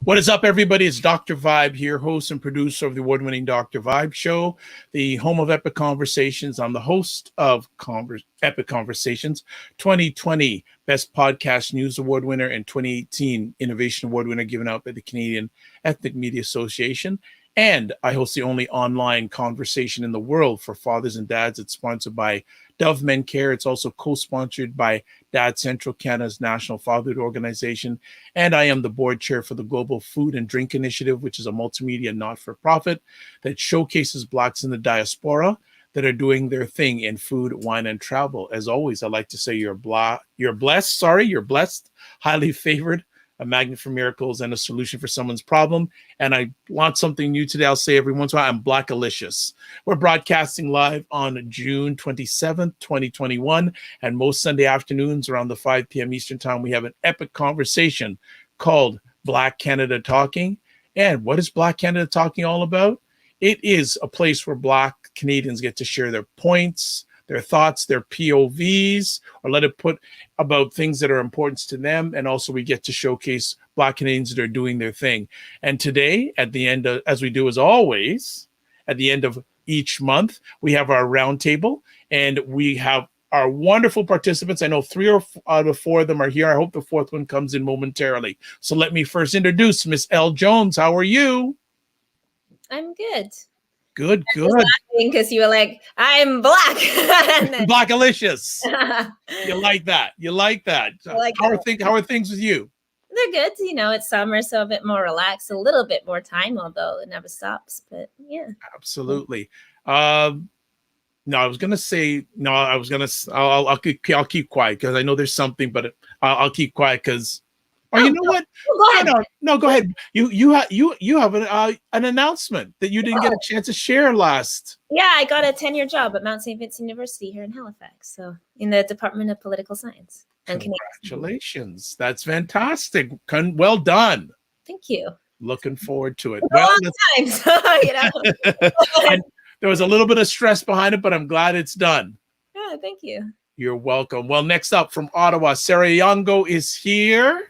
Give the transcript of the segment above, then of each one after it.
What is up, everybody? It's Dr. Vibe here, host and producer of the award-winning Dr. Vibe Show, the home of Epic Conversations. I'm the host of Epic Conversations, 2020 Best Podcast News Award winner and 2018 Innovation Award winner given out by the Canadian Ethnic Media Association. And I host the only online conversation in the world for fathers and dads. It's sponsored by Dove Men Care. It's also co-sponsored by Dad Central, Canada's national fatherhood organization. And I am the board chair for the Global Food and Drink Initiative, which is a multimedia not-for-profit that showcases Blacks in the diaspora that are doing their thing in food, wine, and travel. As always, I like to say you're blessed, highly favored, a magnet for miracles, and a solution for someone's problem. And I want something new today. I'll say every once in a while, I'm Blackalicious. We're broadcasting live on June 27th, 2021. And most Sunday afternoons around the 5 p.m. Eastern time, we have an epic conversation called Black Canada Talking. And what is Black Canada Talking all about? It is a place where Black Canadians get to share their points, their thoughts, their POVs, or let it put about things that are important to them. And also we get to showcase Black Canadians that are doing their thing. And today, at the end of, as we do as always, at the end of each month, we have our roundtable and we have our wonderful participants. I know 3 out of 4 of them are here. I hope the 4th one comes in momentarily. So let me first introduce Miss Elle Jones. How are you? I'm good. Good. Because you were like, I'm Black. Blackalicious. You like that. How are things with you? They're good. You know, it's summer, so a bit more relaxed, a little bit more time, although it never stops. But yeah. Absolutely. I'll keep quiet because I know there's something, but I'll keep quiet because. Or you know what? No, go ahead. You have an announcement that you didn't get a chance to share last. Yeah, I got a 10-year job at Mount St. Vincent University here in Halifax, so in the Department of Political Science. And congratulations! That's fantastic. Well done. Thank you. Looking forward to it. Time, so, you know. And there was a little bit of stress behind it, but I'm glad it's done. Yeah, thank you. You're welcome. Well, next up from Ottawa, Sarah Yongo is here.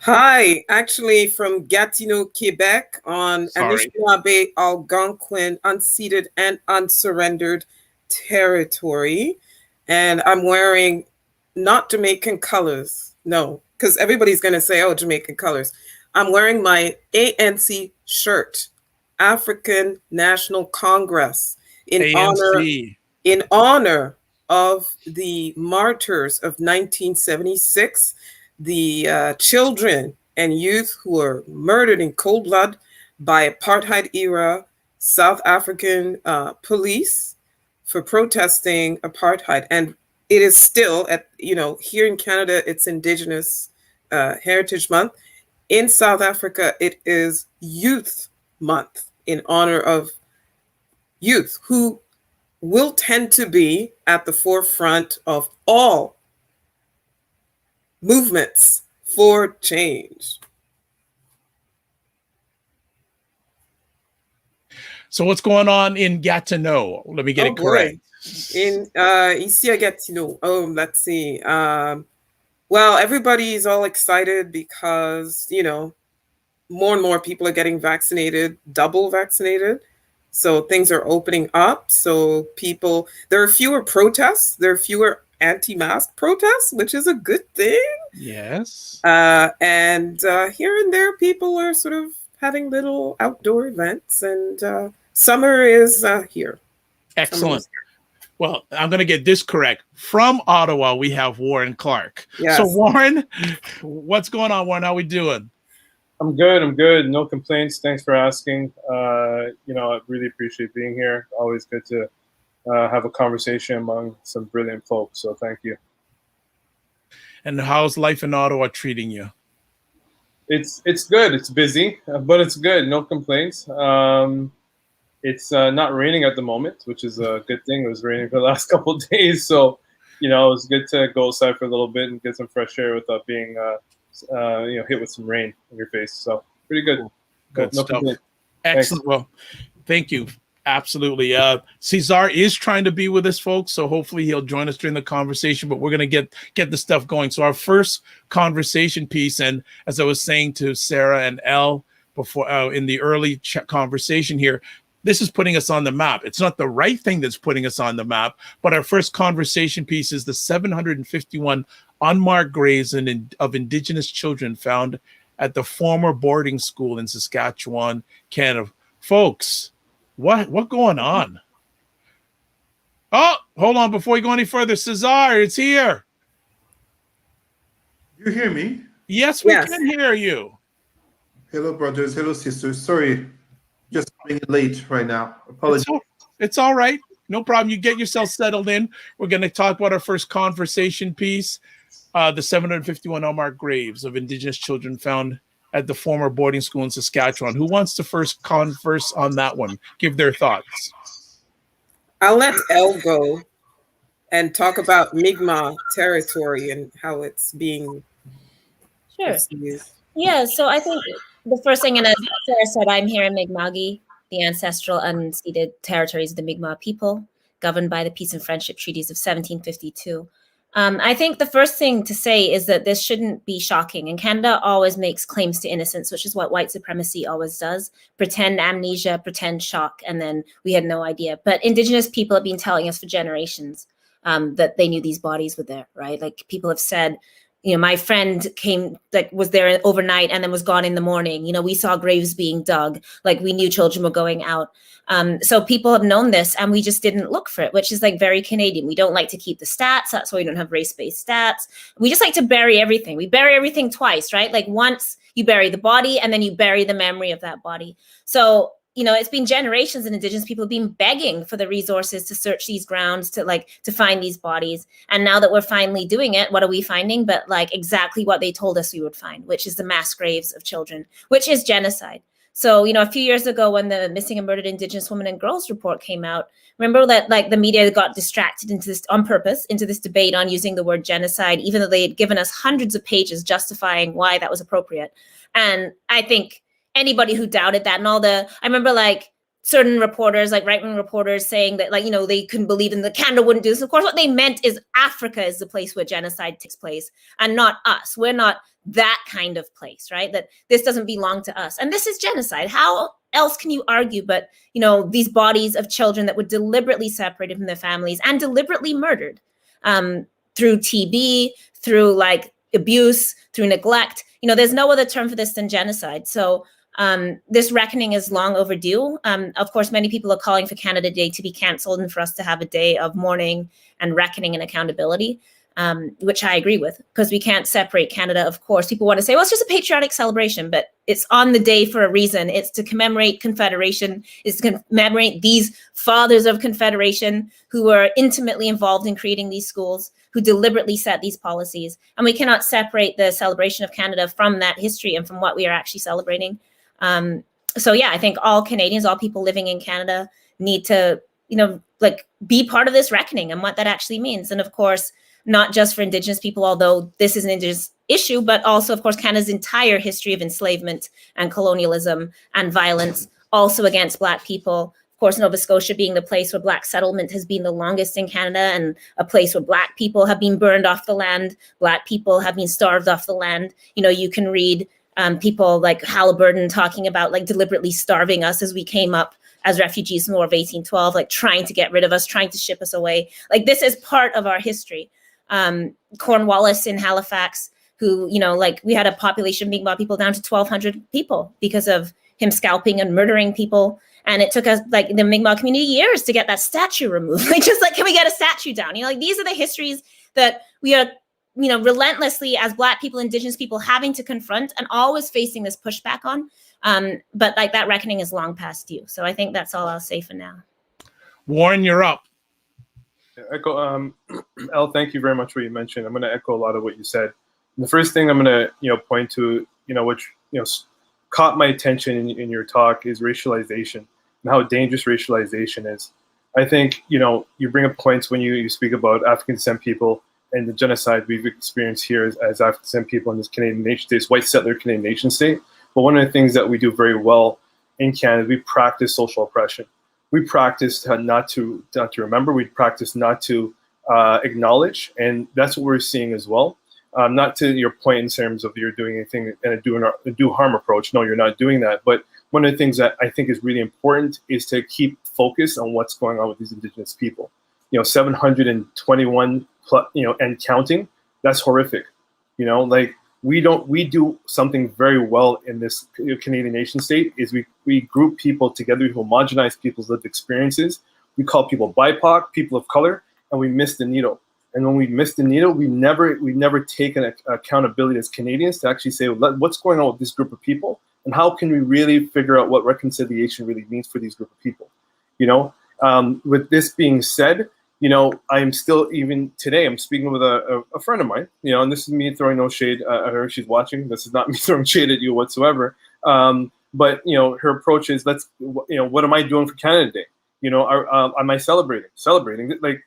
Hi, actually from Gatineau, Quebec on Anishinaabe, Algonquin, unceded and unsurrendered territory. And I'm wearing not Jamaican colors. No, because everybody's going to say, oh, Jamaican colors. I'm wearing my ANC shirt, African National Congress, in honor of the martyrs of 1976. The children and youth who were murdered in cold blood by apartheid-era South African police for protesting apartheid. And it is still, here in Canada, it's Indigenous Heritage Month. In South Africa, it is Youth Month in honor of youth who will tend to be at the forefront of all movements for change. So what's going on in Gatineau? Let me get it correct. In ici à Gatineau. Let's see. Well, everybody is all excited because, more and more people are getting vaccinated, double vaccinated. So things are opening up. So there are fewer protests. There are fewer anti-mask protests, which is a good thing. Yes. And here and there, people are sort of having little outdoor events, and summer is here. Excellent. Well, I'm going to get this correct. From Ottawa, we have Warren Clark. Yes. So Warren, what's going on, Warren? How we doing? I'm good. No complaints. Thanks for asking. I really appreciate being here. Always good to have a conversation among some brilliant folks. So thank you. And how's life in Ottawa treating you? It's good. It's busy, but it's good. No complaints. It's not raining at the moment, which is a good thing. It was raining for the last couple of days. So, it was good to go outside for a little bit and get some fresh air without being, hit with some rain in your face. So pretty good. Good no stuff. complaints. Excellent. Thanks. Well, thank you. Absolutely. Cesar is trying to be with us, folks, so hopefully he'll join us during the conversation, but we're going to get the stuff going. So our first conversation piece, and as I was saying to Sarah and Elle before in the early conversation here, this is putting us on the map. It's not the right thing that's putting us on the map, but our first conversation piece is the 751 unmarked graves of Indigenous children found at the former boarding school in Saskatchewan, Canada. Folks, what going on? Oh, hold on. Before we go any further, Cesar, it's here. You hear me? Yes, we can hear you. Hello, brothers. Hello, sisters. Sorry, just being late right now. Apologies. It's all right. No problem. You get yourself settled in. We're going to talk about our first conversation piece, the 751 unmarked graves of Indigenous children found at the former boarding school in Saskatchewan. Who wants to first converse on that one? Give their thoughts. I'll let Elle go and talk about Mi'kmaq territory and how it's being used. Yeah, so I think the first thing, and as Sarah said, I'm here in Mi'kma'ki, the ancestral unceded territories of the Mi'kmaq people, governed by the Peace and Friendship Treaties of 1752. I think the first thing to say is that this shouldn't be shocking. And Canada always makes claims to innocence, which is what white supremacy always does. Pretend amnesia, pretend shock, and then we had no idea. But Indigenous people have been telling us for generations that they knew these bodies were there, right? Like people have said, you know, my friend was there overnight and then was gone in the morning. You know, we saw graves being dug, like we knew children were going out. So people have known this and we just didn't look for it, which is like very Canadian. We don't like to keep the stats. That's why we don't have race-based stats. We just like to bury everything. We bury everything twice, right? Like once you bury the body and then you bury the memory of that body. So, you know, it's been generations and Indigenous people have been begging for the resources to search these grounds, to find these bodies. And now that we're finally doing it, what are we finding? But like exactly what they told us we would find, which is the mass graves of children, which is genocide. So, you know, a few years ago when the Missing and Murdered Indigenous Women and Girls report came out, remember that like the media got distracted into this on purpose, into this debate on using the word genocide, even though they had given us hundreds of pages justifying why that was appropriate. And I think anybody who doubted that and I remember like certain reporters, like right-wing reporters saying that like, you know, they couldn't believe in the Canada wouldn't do this. Of course, what they meant is Africa is the place where genocide takes place and not us. We're not that kind of place, right? That this doesn't belong to us. And this is genocide. How else can you argue? But, you know, these bodies of children that were deliberately separated from their families and deliberately murdered through TB, through like abuse, through neglect, you know, there's no other term for this than genocide. So this reckoning is long overdue. Of course, many people are calling for Canada Day to be cancelled and for us to have a day of mourning and reckoning and accountability, which I agree with, because we can't separate Canada. Of course, people want to say, well, it's just a patriotic celebration, but it's on the day for a reason. It's to commemorate Confederation. It's to commemorate these fathers of Confederation who were intimately involved in creating these schools, who deliberately set these policies. And we cannot separate the celebration of Canada from that history and from what we are actually celebrating. So yeah, I think all Canadians, all people living in Canada need to, you know, like be part of this reckoning and what that actually means. And of course, not just for Indigenous people, although this is an Indigenous issue, but also, of course, Canada's entire history of enslavement and colonialism and violence, also against Black people. Of course, Nova Scotia being the place where Black settlement has been the longest in Canada and a place where Black people have been burned off the land, Black people have been starved off the land. You know, you can read people like Halliburton talking about like deliberately starving us as we came up as refugees from the War of 1812, like trying to get rid of us, trying to ship us away. Like this is part of our history. Cornwallis in Halifax, who, you know, like we had a population of Mi'kmaq people down to 1,200 people because of him scalping and murdering people. And it took us, like the Mi'kmaq community, years to get that statue removed. Like, just like, can we get a statue down? You know, like these are the histories that we are, you know, relentlessly as Black people, Indigenous people having to confront and always facing this pushback on. But like that reckoning is long past due. So I think that's all I'll say for now. Warren, you're up. Echo, Elle, thank you very much for what you mentioned. I'm going to echo a lot of what you said. And the first thing I'm going to, point to, which, caught my attention in your talk is racialization and how dangerous racialization is. I think, you bring up points when you speak about African descent people and the genocide we've experienced here as African descent people in this Canadian nation state, this white settler Canadian nation state. But one of the things that we do very well in Canada, we practice social oppression. we practice not to remember. We practice not to acknowledge, and that's what we're seeing as well. Not to your point in terms of you're doing anything and a do harm approach. No, you're not doing that. But one of the things that I think is really important is to keep focus on what's going on with these Indigenous people. 721 and counting. That's horrific. Like we do something very well in this Canadian nation state is we group people together, we homogenize people's lived experiences. We call people BIPOC, people of color, and we miss the needle. And when we miss the needle, we never take an accountability as Canadians to actually say, what's going on with this group of people, and how can we really figure out what reconciliation really means for these group of people. With this being said, I'm still, even today, I'm speaking with a friend of mine, and this is me throwing no shade at her. She's watching. This is not me throwing shade at you whatsoever. But her approach is, what am I doing for Canada Day? Am I celebrating? Like,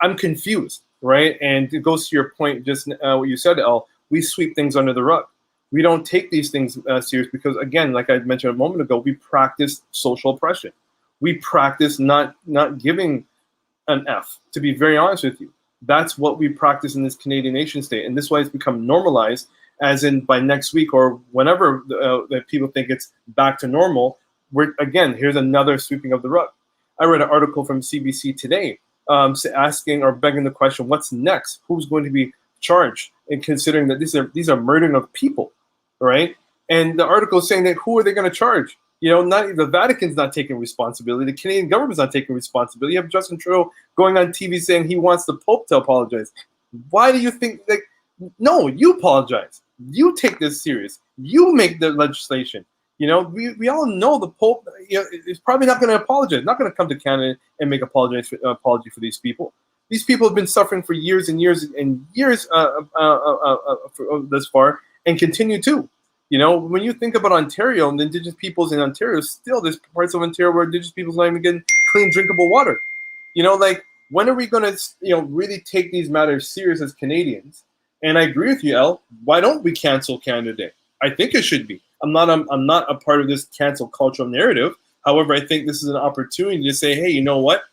I'm confused, right? And it goes to your point, just what you said, El. We sweep things under the rug. We don't take these things serious because, again, like I mentioned a moment ago, we practice social oppression. We practice not giving an F, to be very honest with you. That's what we practice in this Canadian nation state. And this is why it's become normalized, as in by next week or whenever that people think it's back to normal, here's another sweeping of the rug. I read an article from CBC today asking or begging the question, what's next? Who's going to be charged? And considering that these are murdering of people, right? And the article is saying that who are they going to charge? Not the Vatican's not taking responsibility. The Canadian government's not taking responsibility. You have Justin Trudeau going on TV saying he wants the Pope to apologize. Why do you think no, you apologize. You take this serious. You make the legislation. We all know the Pope is probably not going to apologize, not going to come to Canada and make apology for these people. These people have been suffering for years and years and years this far and continue to. When you think about Ontario and the Indigenous peoples in Ontario, still there's parts of Ontario where Indigenous people's not even getting clean, drinkable water. When are we going to, really take these matters serious as Canadians? And I agree with you, El. Why don't we cancel Canada Day? I think it should be. I'm not a part of this cancel cultural narrative. However, I think this is an opportunity to say, hey, you know what?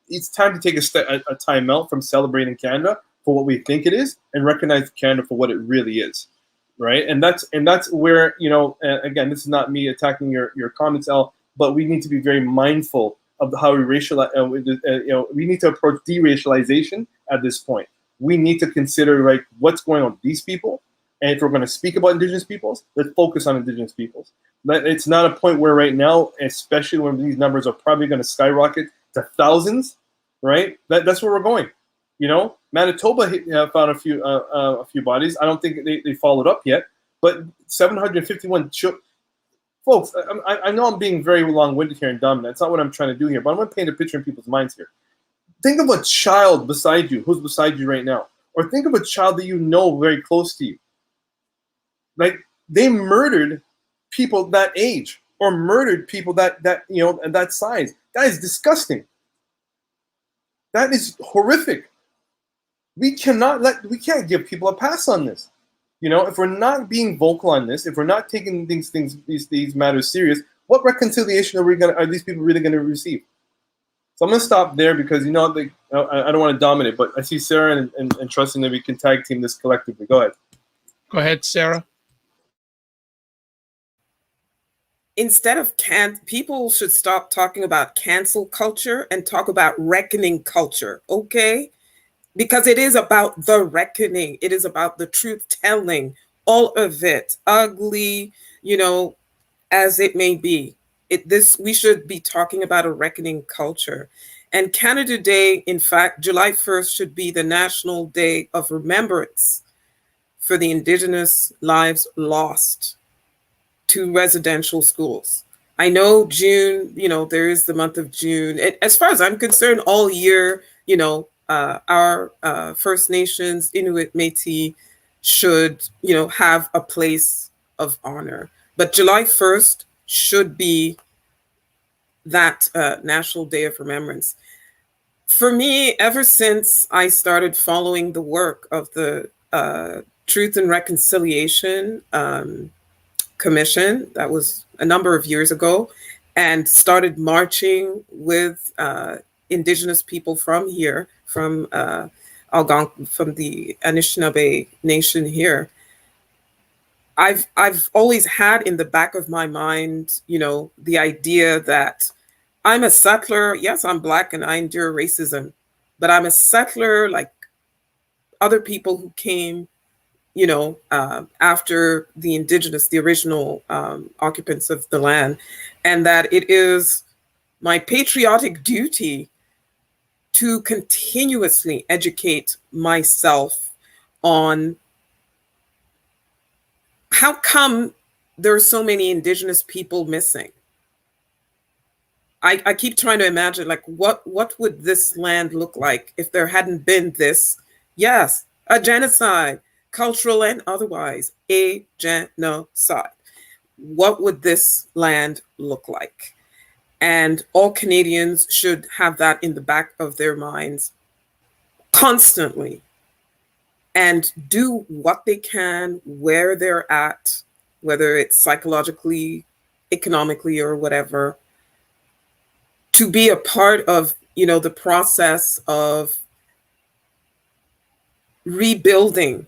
It's time to take a time out from celebrating Canada for what we think it is and recognize Canada for what it really is. Right, and that's where again, this is not me attacking your comments, El, but we need to be very mindful of how we racialize. We need to approach deracialization at this point. We need to consider what's going on with these people, and if we're going to speak about Indigenous peoples, let's focus on Indigenous peoples. It's not a point where right now, especially when these numbers are probably going to skyrocket to thousands, right? That's where we're going. Manitoba found a few bodies. I don't think they followed up yet, but 751 folks. I know I'm being very long-winded here and dumb. That's not what I'm trying to do here, but I'm going to paint a picture in people's minds here. Think of a child beside you, who's beside you right now, or think of a child that you know very close to you. Like, they murdered people that age, or murdered people that that size. That is disgusting. That is horrific. We can't give people a pass on this. If we're not being vocal on this, if we're not taking these matters serious, what reconciliation are these people really going to receive? So I'm going to stop there because I don't want to dominate, but I see Sarah and trusting that we can tag team this collectively. Go ahead. Go ahead, Sarah. Instead of people should stop talking about cancel culture and talk about reckoning culture, okay? Because it is about the reckoning. It is about the truth telling, all of it, ugly, as it may be. We should be talking about a reckoning culture. And Canada Day, in fact, July 1st should be the National Day of Remembrance for the Indigenous lives lost to residential schools. I know June, there is the month of June. As far as I'm concerned, all year, our First Nations, Inuit, Métis should, have a place of honor. But July 1st should be that National Day of Remembrance. For me, ever since I started following the work of the Truth and Reconciliation Commission, that was a number of years ago, and started marching with indigenous people from here, from Algonquin, from the Anishinaabe Nation here. I've always had in the back of my mind, the idea that I'm a settler. Yes, I'm Black and I endure racism, but I'm a settler like other people who came, after the indigenous, the original occupants of the land, and that it is my patriotic duty to continuously educate myself on how come there are so many indigenous people missing. I keep trying to imagine, like, what would this land look like if there hadn't been this? Yes, a genocide, cultural and otherwise, a genocide. What would this land look like? And all Canadians should have that in the back of their minds constantly and do what they can where they're at, whether it's psychologically, economically, or whatever, to be a part of, the process of rebuilding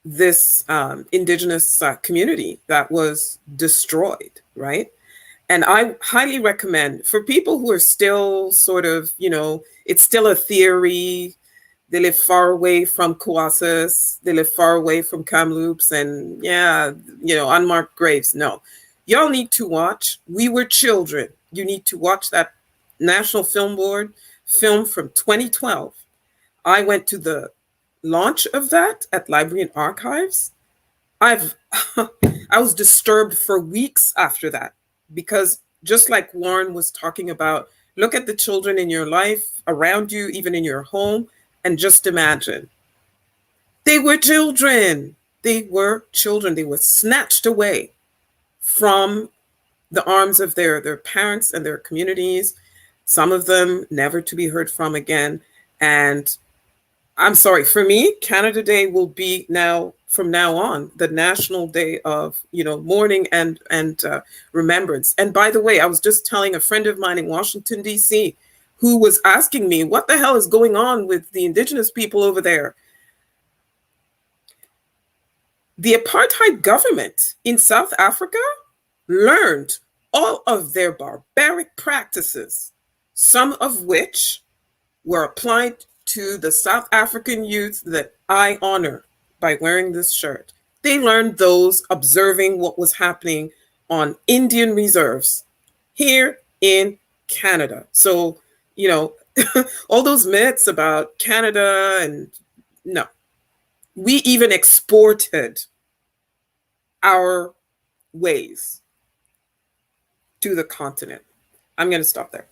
this indigenous community that was destroyed, right? And I highly recommend for people who are still sort of, it's still a theory. They live far away from Kawasas. They live far away from Kamloops and unmarked graves. No, y'all need to watch We Were Children. You need to watch that National Film Board film from 2012. I went to the launch of that at Library and Archives. I was disturbed for weeks after that, because just like Warren was talking about, look at the children in your life, around you, even in your home, and just imagine. They were children. They were children. They were snatched away from the arms of their parents and their communities, some of them never to be heard from again. And I'm sorry, for me, Canada Day will be from now on, the national day of, mourning and remembrance. And by the way, I was just telling a friend of mine in Washington, D.C., who was asking me, what the hell is going on with the indigenous people over there? The apartheid government in South Africa learned all of their barbaric practices, some of which were applied to the South African youth that I honor by wearing this shirt. They learned those observing what was happening on Indian reserves here in Canada. So, all those myths about Canada, and no, we even exported our ways to the continent. I'm going to stop there.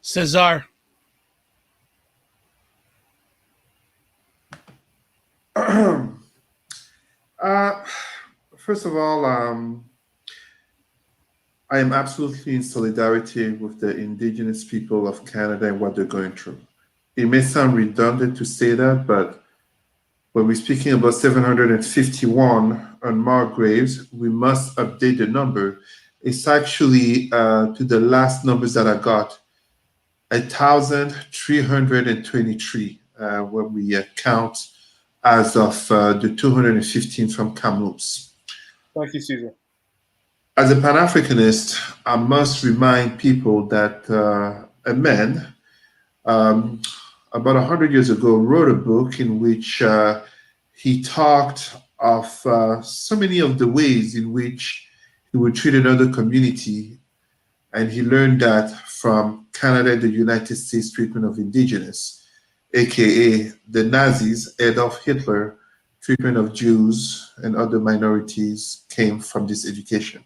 Cesar. First of all, I am absolutely in solidarity with the Indigenous people of Canada and what they're going through. It may sound redundant to say that, but when we're speaking about 751 unmarked graves, we must update the number. It's actually, to the last numbers that I got, 1,323 when we count as of the 215 from Kamloops. Thank you, Caesar. As a Pan-Africanist, I must remind people that a man about 100 years ago wrote a book in which he talked of so many of the ways in which he would treat another community. And he learned that from Canada and the United States treatment of indigenous, aka the Nazis, Adolf Hitler, treatment of Jews and other minorities came from this education.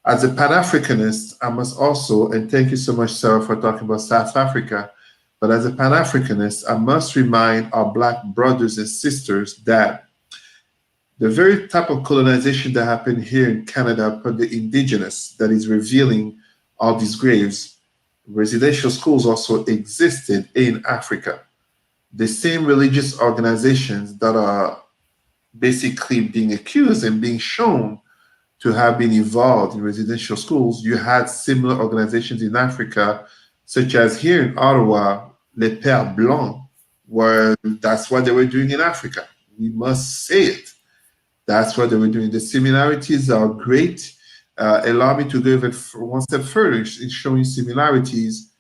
As a Pan-Africanist, I must also, and thank you so much, Sarah, for talking about South Africa, but as a Pan-Africanist, I must remind our Black brothers and sisters that the very type of colonization that happened here in Canada upon the indigenous that is revealing all these graves, residential schools also existed in Africa. The same religious organizations that are basically being accused and being shown to have been involved in residential schools, you had similar organizations in Africa, such as here in Ottawa, Les Pères Blancs, where that's what they were doing in Africa. We must say it. That's what they were doing. The similarities are great. Allow me to go even one step further in showing similarities.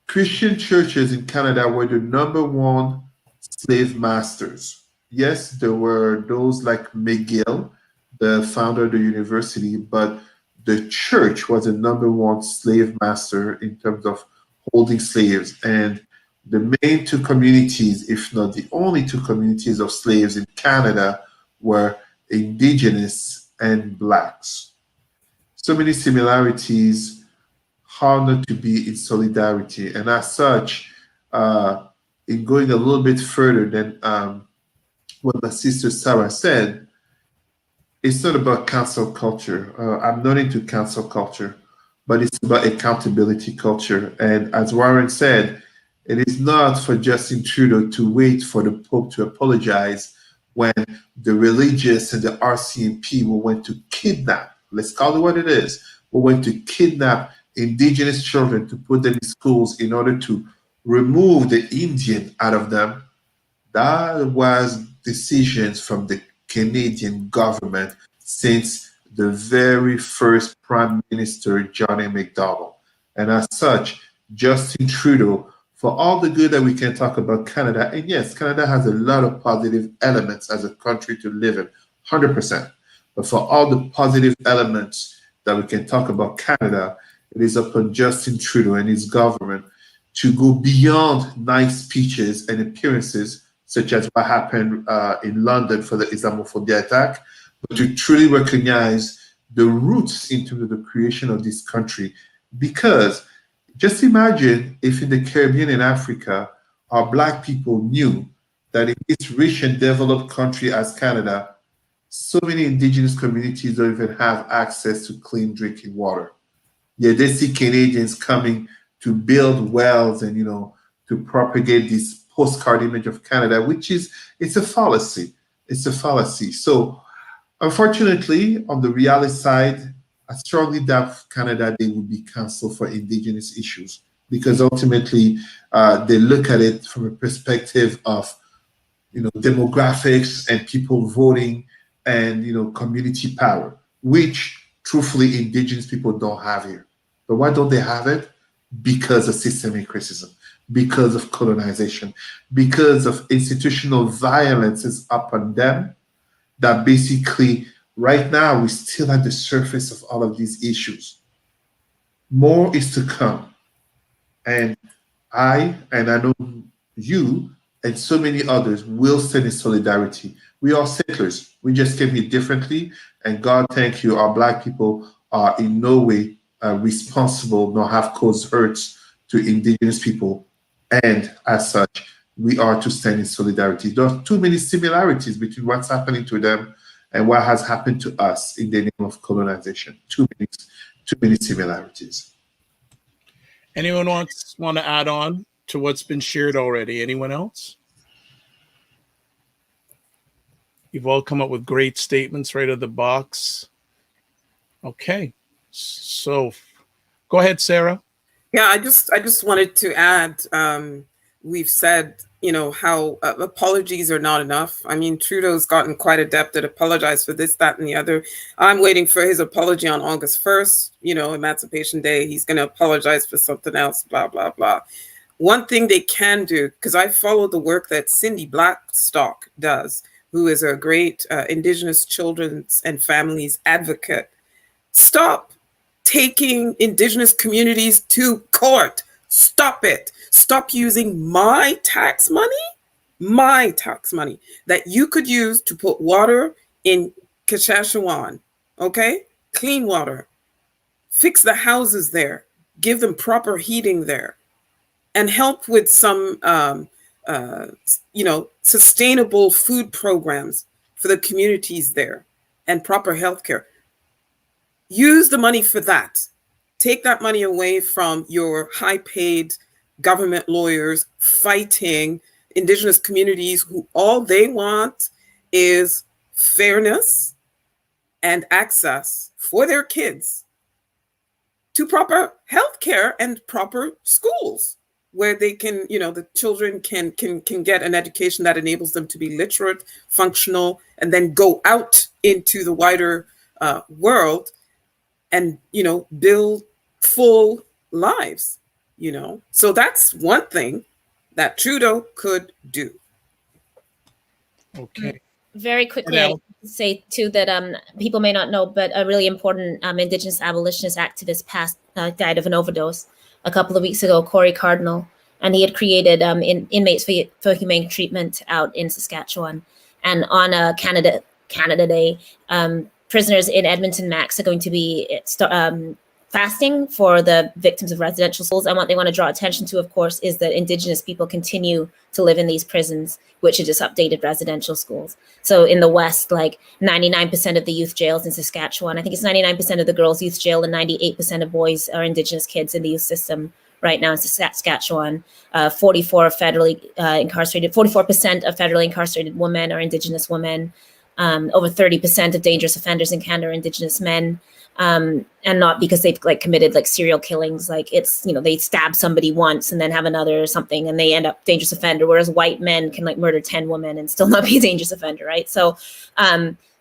Christian churches in Canada were the #1 slave masters. Yes, there were those like McGill, the founder of the university, but the church was the #1 slave master in terms of holding slaves. And the main two communities, if not the only two communities of slaves in Canada, were Indigenous and Blacks. So many similarities, how not to be in solidarity. And as such, in going a little bit further than what my sister Sarah said, it's not about cancel culture. I'm not into cancel culture, but it's about accountability culture. And as Warren said, it is not for Justin Trudeau to wait for the Pope to apologize when the religious and the RCMP will want to kidnap, let's call it what it is, will want to kidnap Indigenous children to put them in schools in order to remove the Indian out of them. That was decisions from the Canadian government since the very first Prime Minister, John A. Macdonald. And as such, Justin Trudeau, for all the good that we can talk about Canada, and yes, Canada has a lot of positive elements as a country to live in, 100%. But for all the positive elements that we can talk about Canada, it is upon Justin Trudeau and his government to go beyond nice speeches and appearances, such as what happened in London for the Islamophobia attack, but to truly recognize the roots into the creation of this country. Because just imagine if in the Caribbean and Africa, our Black people knew that in this rich and developed country as Canada, so many Indigenous communities don't even have access to clean drinking water. Yet they see Canadians coming to build wells and, to propagate this postcard image of Canada, which it's a fallacy. It's a fallacy. So unfortunately, on the reality side, I strongly doubt Canada, they will be canceled for Indigenous issues because ultimately they look at it from a perspective of, demographics and people voting and, community power, which truthfully Indigenous people don't have here. But why don't they have it? Because of systemic racism, because of colonization, because of institutional violences upon them that basically right now we're still at the surface of all of these issues. More is to come. And I know you and so many others will stand in solidarity. We are settlers. We just came here differently. And God, thank you, our Black people are in no way responsible nor have caused hurts to Indigenous people. And as such, we are to stand in solidarity. There are too many similarities between what's happening to them and what has happened to us in the name of colonization. Too many similarities. Anyone want to add on to what's been shared already? Anyone else? You've all come up with great statements right out of the box. Okay. So go ahead, Sarah. Yeah, I just wanted to add, we've said, how apologies are not enough. I mean, Trudeau's gotten quite adept at apologize for this, that, and the other. I'm waiting for his apology on August 1st, Emancipation Day. He's going to apologize for something else, blah, blah, blah. One thing they can do, because I follow the work that Cindy Blackstock does, who is a great Indigenous children's and families advocate. Stop taking Indigenous communities to court. Stop it. Stop using my tax money that you could use to put water in Saskatchewan, okay? Clean water. Fix the houses there. Give them proper heating there. And help with some, sustainable food programs for the communities there and proper health care. Use the money for that. Take that money away from your high-paid government lawyers fighting Indigenous communities who all they want is fairness and access for their kids to proper health care and proper schools where they can, the children can get an education that enables them to be literate, functional, and then go out into the wider world and, build full lives, So that's one thing that Trudeau could do. Okay. Very quickly, I say too that people may not know, but a really important Indigenous abolitionist activist died of an overdose a couple of weeks ago, Corey Cardinal, and he had created inmates for humane treatment out in Saskatchewan. And on Canada Day, prisoners in Edmonton Max are going to be fasting for the victims of residential schools. And what they want to draw attention to, of course, is that Indigenous people continue to live in these prisons, which are just updated residential schools. So in the West, like 99% of the youth jails in Saskatchewan, I think it's 99% of the girls' youth jail and 98% of boys are Indigenous kids in the youth system right now in Saskatchewan. 44% of federally incarcerated women are Indigenous women. Over 30% of dangerous offenders in Canada are Indigenous men. And not because they've committed serial killings, it's they stab somebody once and then have another or something and they end up dangerous offender, whereas white men can murder 10 women and still not be a dangerous offender, right? So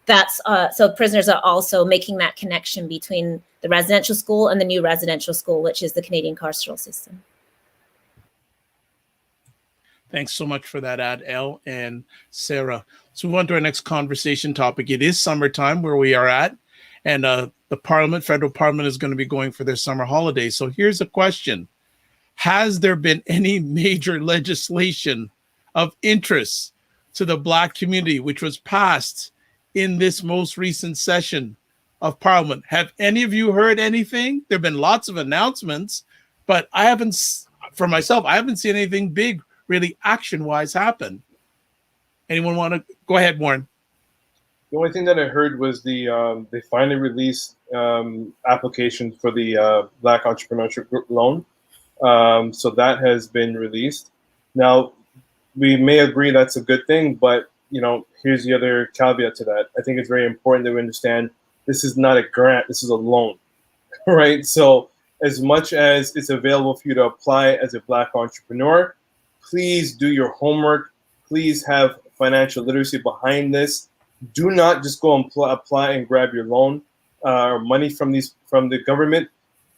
that's so prisoners are also making that connection between the residential school and the new residential school, which is the Canadian carceral system. Thanks so much for that ad, Elle and Sarah. So we move on to our next conversation topic. It is summertime where we are at, and the federal parliament is going to be going for their summer holidays. So here's a question. Has there been any major legislation of interest to the Black community which was passed in this most recent session of Parliament? Have any of you heard anything? There have been lots of announcements, but I haven't seen anything big really action-wise happen. Anyone want to go ahead, Warren? The only thing that I heard was they finally released application for the Black Entrepreneurship Group loan. So that has been released. Now, we may agree that's a good thing, but here's the other caveat to that. I think it's very important that we understand this is not a grant, this is a loan, right? So as much as it's available for you to apply as a Black entrepreneur, please do your homework. Please have financial literacy behind this. Do not just go and apply and grab your loan or money from the government.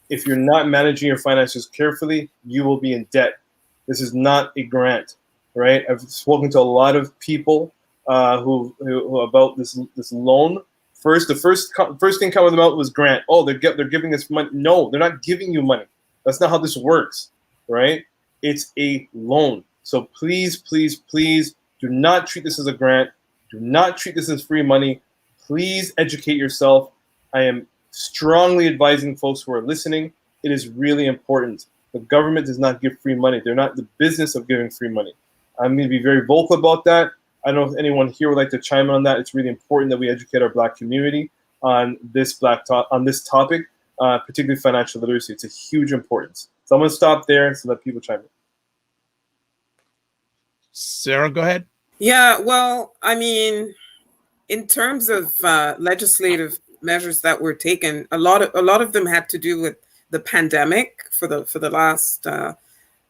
If you're not managing your finances carefully, you will be in debt. This is not a grant, right? I've spoken to a lot of people who about this loan. The first thing coming out was grant. Oh, they're giving us money. No, they're not giving you money. That's not how this works, right? It's a loan. So please, please, please do not treat this as a grant. Do not treat this as free money. Please educate yourself. I am strongly advising folks who are listening. It is really important. The government does not give free money. They're not the business of giving free money. I'm going to be very vocal about that. I don't know if anyone here would like to chime in on that. It's really important that we educate our Black community on this topic, particularly financial literacy. It's a huge importance. So I'm going to stop there so let people chime in. Sarah, go ahead. Yeah, well, I mean, in terms of legislative measures that were taken, a lot of them had to do with the pandemic for the last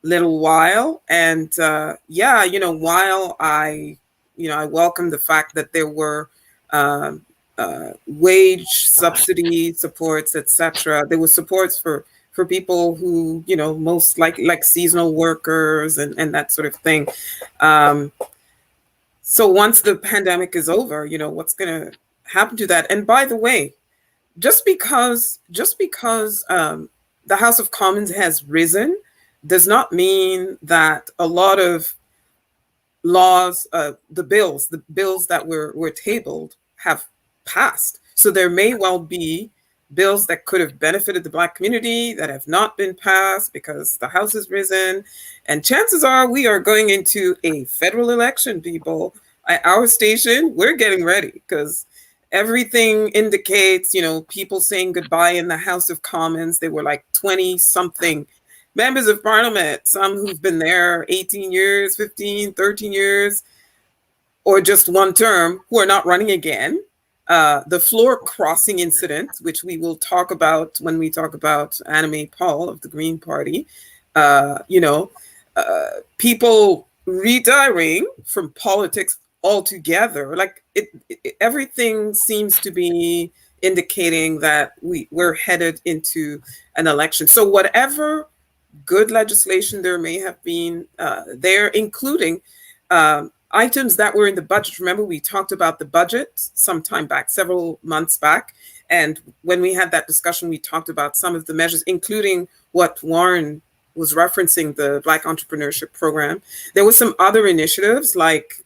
little while. And while I welcome the fact that there were wage subsidy supports, etc. There were supports for people who, most like seasonal workers and that sort of thing. So once the pandemic is over, what's going to happen to that? And by the way, just because the House of Commons has risen does not mean that a lot of laws, the bills that were tabled have passed. So there may well be bills that could have benefited the Black community that have not been passed because the House has risen. And chances are we are going into a federal election, people. At our station, we're getting ready because everything indicates, people saying goodbye in the House of Commons. They were like 20-something members of parliament, some who've been there 18 years, 15, 13 years, or just one term, who are not running again. the floor crossing incident, which we will talk about when we talk about Anime Paul of the Green Party. People retiring from politics altogether. Like everything seems to be indicating that we're headed into an election. So whatever good legislation there may have been there, including items that were in the budget. Remember, we talked about the budget some time back, several months back. And when we had that discussion, we talked about some of the measures, including what Warren was referencing, the Black Entrepreneurship Program. There was some other initiatives like,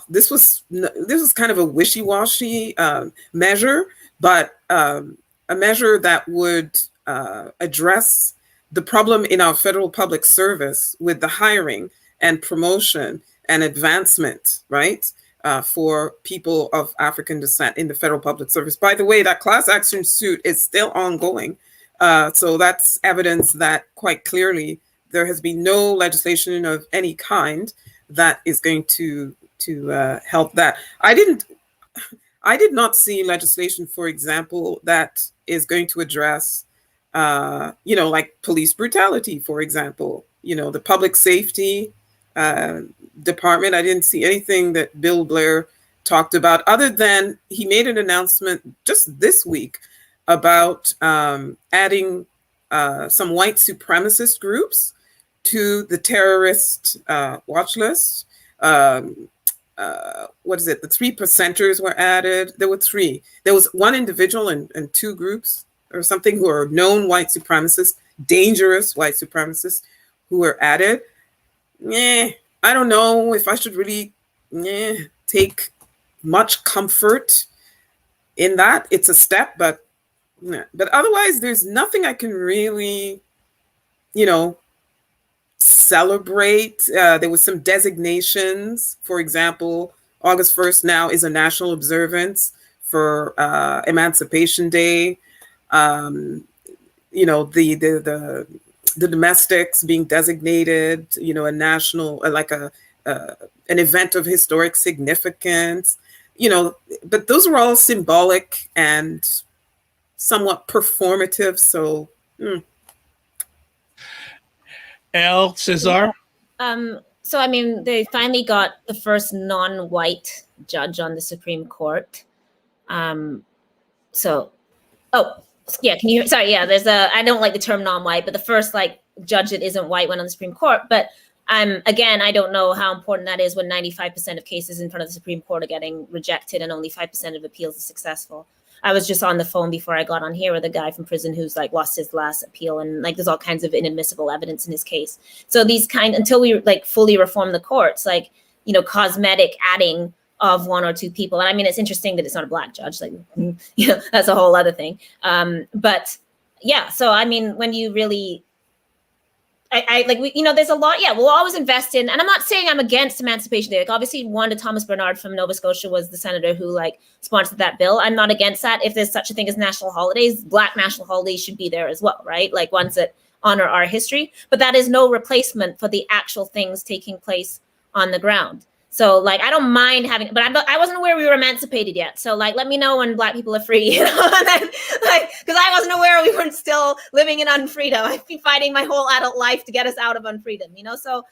this was kind of a wishy-washy measure, but a measure that would address the problem in our federal public service with the hiring and promotion and advancement, right, for people of African descent in the federal public service. By the way, that class action suit is still ongoing. So that's evidence that quite clearly there has been no legislation of any kind that is going to help that. I did not see legislation, for example, that is going to address like police brutality, for example, the public safety department. I didn't see anything that Bill Blair talked about, other than he made an announcement just this week about adding some white supremacist groups to the terrorist watch list. What is it? The 3 percenters were added. There were 3. There was one individual and 2 groups or something who are known white supremacists, dangerous white supremacists, who were added. I don't know if I should really take much comfort in that. It's a step, but otherwise there's nothing I can really, celebrate. There was some designations. For example, August 1st now is a national observance for Emancipation Day. The domestics being designated, a national, an event of historic significance, but those were all symbolic and somewhat performative. So, El Cesar? So, I mean, they finally got the first non-white judge on the Supreme Court. Can you hear? Sorry, yeah, I don't like the term non-white, but the first judge that isn't white went on the Supreme Court. But again, I don't know how important that is when 95% of cases in front of the Supreme Court are getting rejected and only 5% of appeals are successful. I was just on the phone before I got on here with a guy from prison who's lost his last appeal, and there's all kinds of inadmissible evidence in his case. So until we fully reform the courts, cosmetic adding of 1 or 2 people. And I mean, it's interesting that it's not a Black judge, that's a whole other thing. But yeah, so I mean, when you really, there's a lot. Yeah, we'll always invest in, and I'm not saying I'm against Emancipation Day. Obviously, Wanda Thomas Bernard from Nova Scotia was the senator who sponsored that bill. I'm not against that. If there's such a thing as national holidays, Black national holidays should be there as well, right? Ones that honor our history. But that is no replacement for the actual things taking place on the ground. So I don't mind having, but I wasn't aware we were emancipated yet. So let me know when Black people are free, and then because I wasn't aware we weren't still living in unfreedom. I've been fighting my whole adult life to get us out of unfreedom, So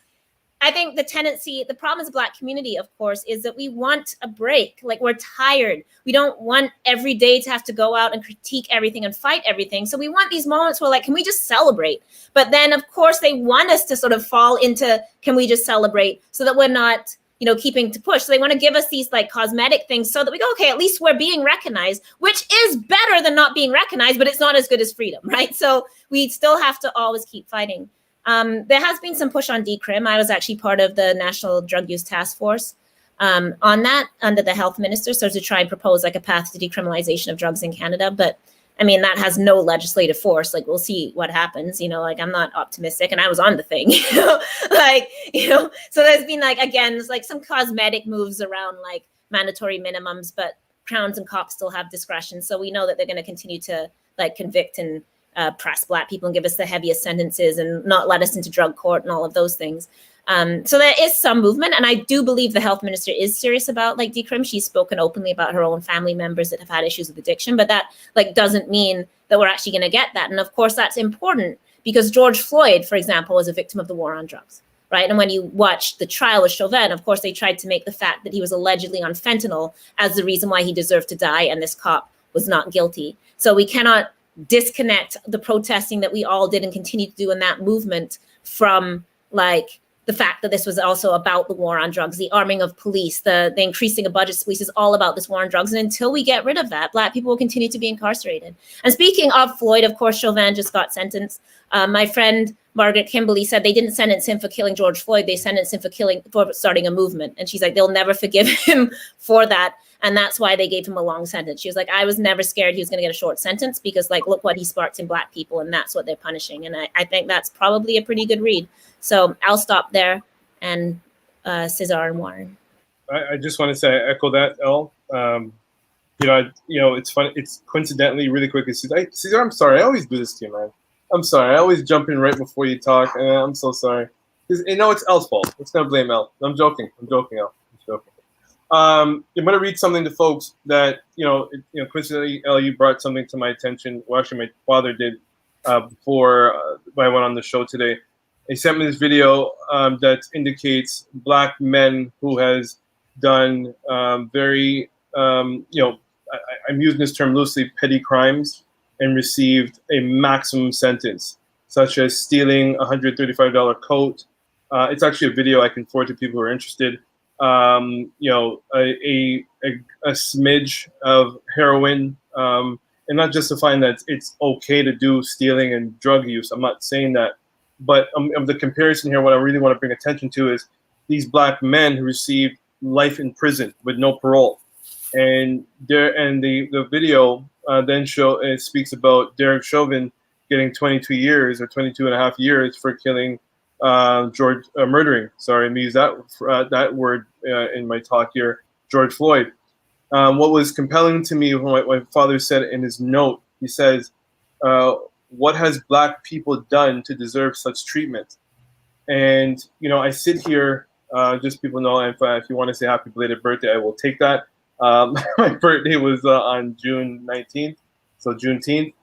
I think the problem as a Black community, of course, is that we want a break. We're tired. We don't want every day to have to go out and critique everything and fight everything. So we want these moments where can we just celebrate? But then of course they want us to sort of fall into, can we just celebrate, so that we're not keeping to push. So they want to give us these cosmetic things so that we go, okay, at least we're being recognized, which is better than not being recognized, but it's not as good as freedom, right? So we still have to always keep fighting. There has been some push on decrim. I was actually part of the National Drug Use Task Force on that under the health minister, so to try and propose a path to decriminalization of drugs in Canada. But I mean, that has no legislative force. We'll see what happens, I'm not optimistic, and I was on the thing, so there's been again, there's some cosmetic moves around mandatory minimums, but crowns and cops still have discretion. So we know that they're going to continue to convict and press Black people and give us the heaviest sentences and not let us into drug court and all of those things. So there is some movement, and I do believe the health minister is serious about like decrim. She's spoken openly about her own family members that have had issues with addiction, but that like doesn't mean that we're actually going to get that. And of course, that's important because George Floyd, for example, was a victim of the war on drugs, right? And when you watch the trial with Chauvin, of course, they tried to make the fact that he was allegedly on fentanyl as the reason why he deserved to die, and this cop was not guilty. So we cannot disconnect the protesting that we all did and continue to do in that movement from like the fact that this was also about the war on drugs, the arming of police, the increasing of budgets to police is all about this war on drugs. And until we get rid of that, Black people will continue to be incarcerated. And speaking of Floyd, of course, Chauvin just got sentenced. My friend Margaret Kimberly said they didn't sentence him for killing George Floyd. They sentenced him for starting a movement. And she's like, they'll never forgive him for that. And that's why they gave him a long sentence. She was like, I was never scared he was going to get a short sentence because like, look what he sparked in Black people. And that's what they're punishing. And I think that's probably a pretty good read. So I'll stop there, and Cesar and Warren. I just want to say I echo that, Elle. It's funny. It's coincidentally really quickly. Cesar, I'm sorry. I always do this to you, man. I'm sorry. I always jump in right before you talk, and I'm so sorry. It's Elle's fault. Let's not blame Elle. I'm joking, Elle. I'm joking. I'm gonna read something to folks that coincidentally, Elle, you brought something to my attention. Well, actually, my father did before I went on the show today. He sent me this video that indicates Black men who has done I'm using this term loosely, petty crimes, and received a maximum sentence, such as stealing a $135 coat. It's actually a video I can forward to people who are interested. A smidge of heroin, and not justifying that it's okay to do stealing and drug use. I'm not saying that. But the comparison here, what I really want to bring attention to is these Black men who received life in prison with no parole. And the video then speaks about Derek Chauvin getting 22 years or 22 and a half years for killing murdering. Sorry, I'm use that word in my talk here, George Floyd. What was compelling to me, what my father said in his note, he says, what has Black people done to deserve such treatment? And, I sit here, just people know, if you want to say happy belated birthday, I will take that. My birthday was on June 19th, so Juneteenth.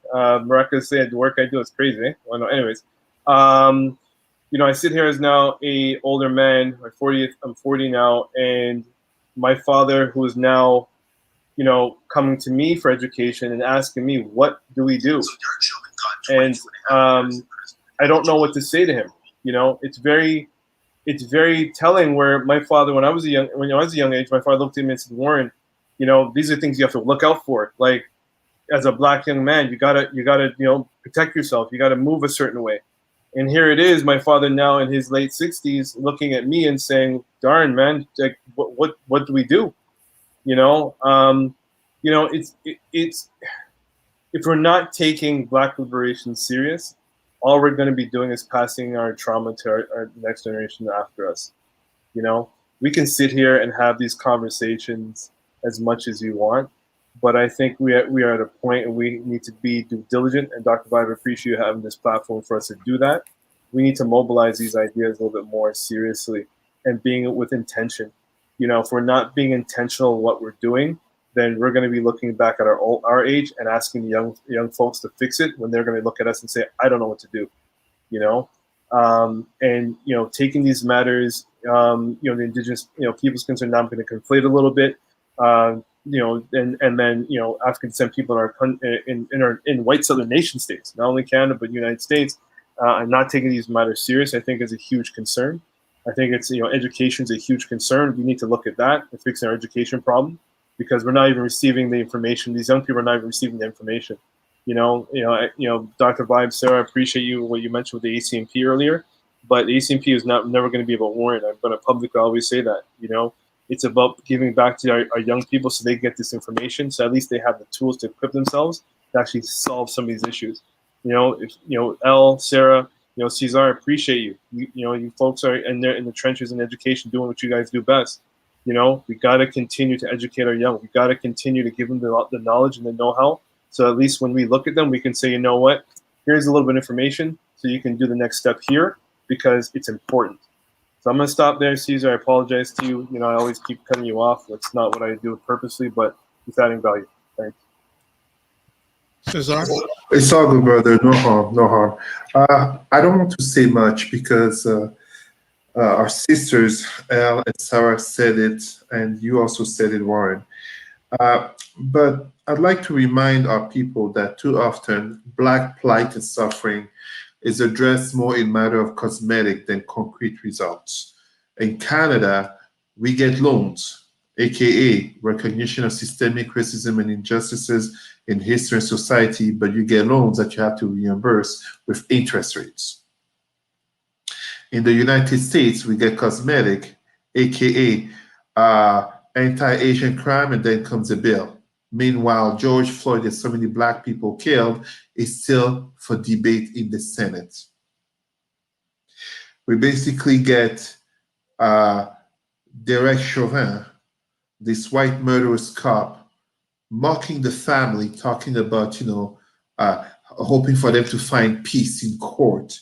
Miraculously, the work I do is crazy. Eh? Well, no, anyways, I sit here as now a older man, I'm 40 now, and my father, who is now, coming to me for education and asking me, what do we do? And I don't know what to say to him. It's very telling where my father, when I was a young age, my father looked at me and said, Warren, these are things you have to look out for. Like, as a Black young man, you gotta protect yourself. You gotta move a certain way. And here it is, my father now in his late 60s, looking at me and saying, darn, man, like, what do we do? It's if we're not taking Black liberation serious, all we're going to be doing is passing our trauma to our next generation after us. We can sit here and have these conversations as much as you want, but I think we are at a point where we need to be due diligent. And Dr. Vibe, I appreciate you having this platform for us to do that. We need to mobilize these ideas a little bit more seriously and being with intention. If we're not being intentional in what we're doing, then we're going to be looking back at our age and asking the young folks to fix it when they're going to look at us and say, I don't know what to do, taking these matters, the indigenous, people's concern, now I'm going to conflate a little bit, and then, African descent people in white Southern nation states, not only Canada, but United States, and not taking these matters serious, I think is a huge concern. I think it's, education is a huge concern. We need to look at that and fixing our education problem, because we're not even receiving the information. These young people are not even receiving the information. Dr. Vibe, Sarah, I appreciate what you mentioned with the ACMP earlier, but the ACMP is never going to be about Warren. I'm going to publicly always say that. It's about giving back to our young people so they get this information, so at least they have the tools to equip themselves to actually solve some of these issues. Elle, Sarah, Cesar, I appreciate you. You folks are in the trenches in education doing what you guys do best. We got to continue to educate our young. We got to continue to give them the knowledge and the know-how. So at least when we look at them, we can say, you know what, here's a little bit of information so you can do the next step here because it's important. So I'm gonna stop there, Caesar. I apologize to you. You know, I always keep cutting you off. That's not what I do purposely, but it's adding value. Thanks. Cesar? It's all good, brother. No harm, no harm. I don't want to say much because our sisters, Elle and Sarah, said it, and you also said it, Warren. But I'd like to remind our people that too often Black plight and suffering is addressed more in matter of cosmetic than concrete results. In Canada, we get loans, aka recognition of systemic racism and injustices in history and society, but you get loans that you have to reimburse with interest rates. In the United States, we get cosmetic, aka anti-Asian crime, and then comes a bill. Meanwhile, George Floyd, there's so many Black people killed, is still for debate in the Senate. We basically get Derek Chauvin, this white murderous cop, mocking the family, talking about, hoping for them to find peace in court,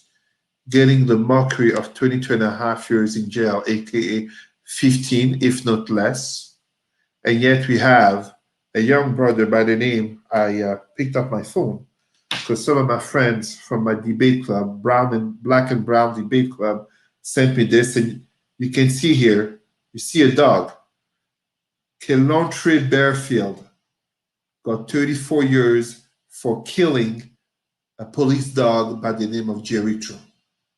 getting the mockery of 22 and a half years in jail, aka 15, if not less. And yet we have a young brother by the name, I picked up my phone because some of my friends from my debate club, Black and Brown Debate Club, sent me this. And you can see here, you see a dog. Kelontre Bearfield got 34 years for killing a police dog by the name of Jericho.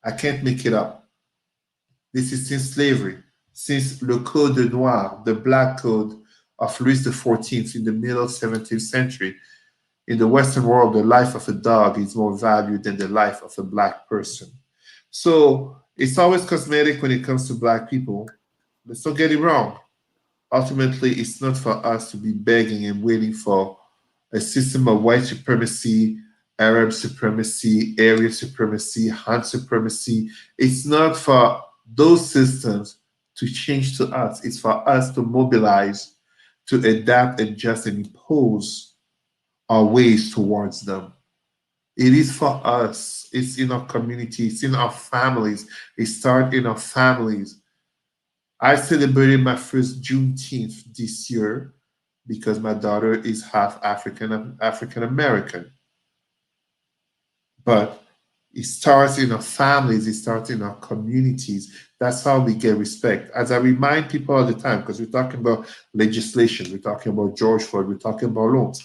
I can't make it up. This is since slavery, since le Code Noir, the Black Code of Louis XIV in the middle 17th century. In the Western world, the life of a dog is more valued than the life of a Black person. So it's always cosmetic when it comes to Black people. Let's don't get it wrong. Ultimately, it's not for us to be begging and waiting for a system of white supremacy, Arab supremacy, Aryan supremacy, Han supremacy. It's not for those systems to change to us. It's for us to mobilize, to adapt, adjust, and impose our ways towards them. It is for us. It's in our community. It's in our families. It starts in our families. I celebrated my first Juneteenth this year because my daughter is half African American. But it starts in our families, it starts in our communities. That's how we get respect. As I remind people all the time, because we're talking about legislation, we're talking about George Floyd, we're talking about loans.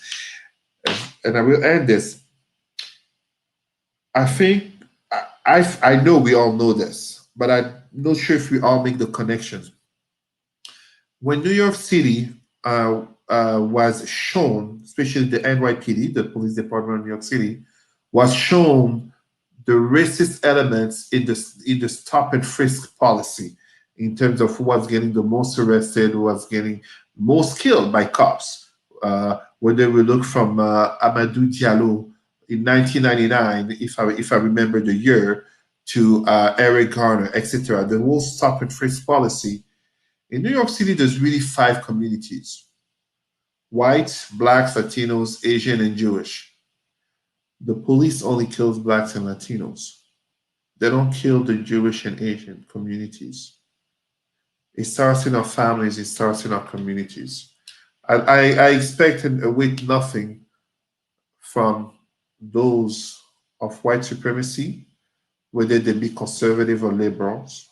And I will end this. I think, I know we all know this, but I'm not sure if we all make the connections. When New York City was shown, especially the NYPD, the police department of New York City, was shown the racist elements in the stop and frisk policy in terms of who was getting the most arrested, who was getting most killed by cops. Whether we look from Amadou Diallo in 1999, if I remember the year, to Eric Garner, etc. The whole stop and frisk policy. In New York City, there's really 5 communities: white, Blacks, Latinos, Asian, and Jewish. The police only kills Blacks and Latinos. They don't kill the Jewish and Asian communities. It starts in our families, it starts in our communities. I expect and await nothing from those of white supremacy, whether they be conservative or liberals.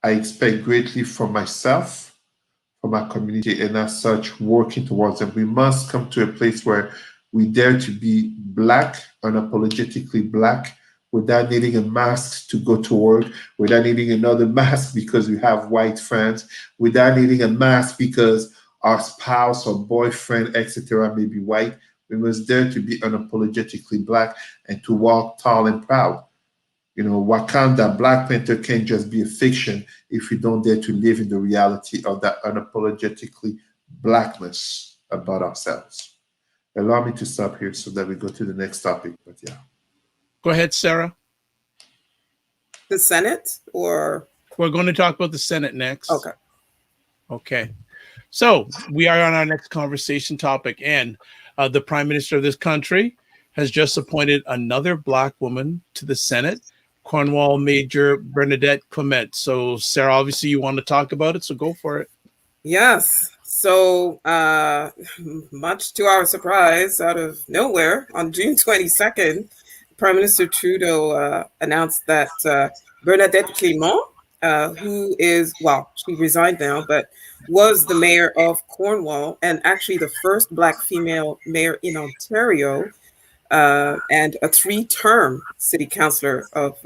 I expect greatly from myself, from our community, and as such, working towards them. We must come to a place where we dare to be Black, unapologetically Black, without needing a mask to go to work, without needing another mask because we have white friends, without needing a mask because our spouse or boyfriend, etc., may be white. We must dare to be unapologetically Black and to walk tall and proud. Wakanda, Black Panther can't just be a fiction if we don't dare to live in the reality of that unapologetically Blackness about ourselves. Allow me to stop here so that we go to the next topic. But yeah. Go ahead, Sarah. The Senate, or? We're going to talk about the Senate next. Okay. So we are on our next conversation topic, and the Prime Minister of this country has just appointed another Black woman to the Senate. Cornwall Major Bernadette Clement. So, Sarah, obviously you want to talk about it, so go for it. Yes. So, much to our surprise, out of nowhere, on June 22nd, Prime Minister Trudeau announced that Bernadette Clement, who is, well, she resigned now, but was the mayor of Cornwall and actually the first Black female mayor in Ontario, and a 3-term city councillor of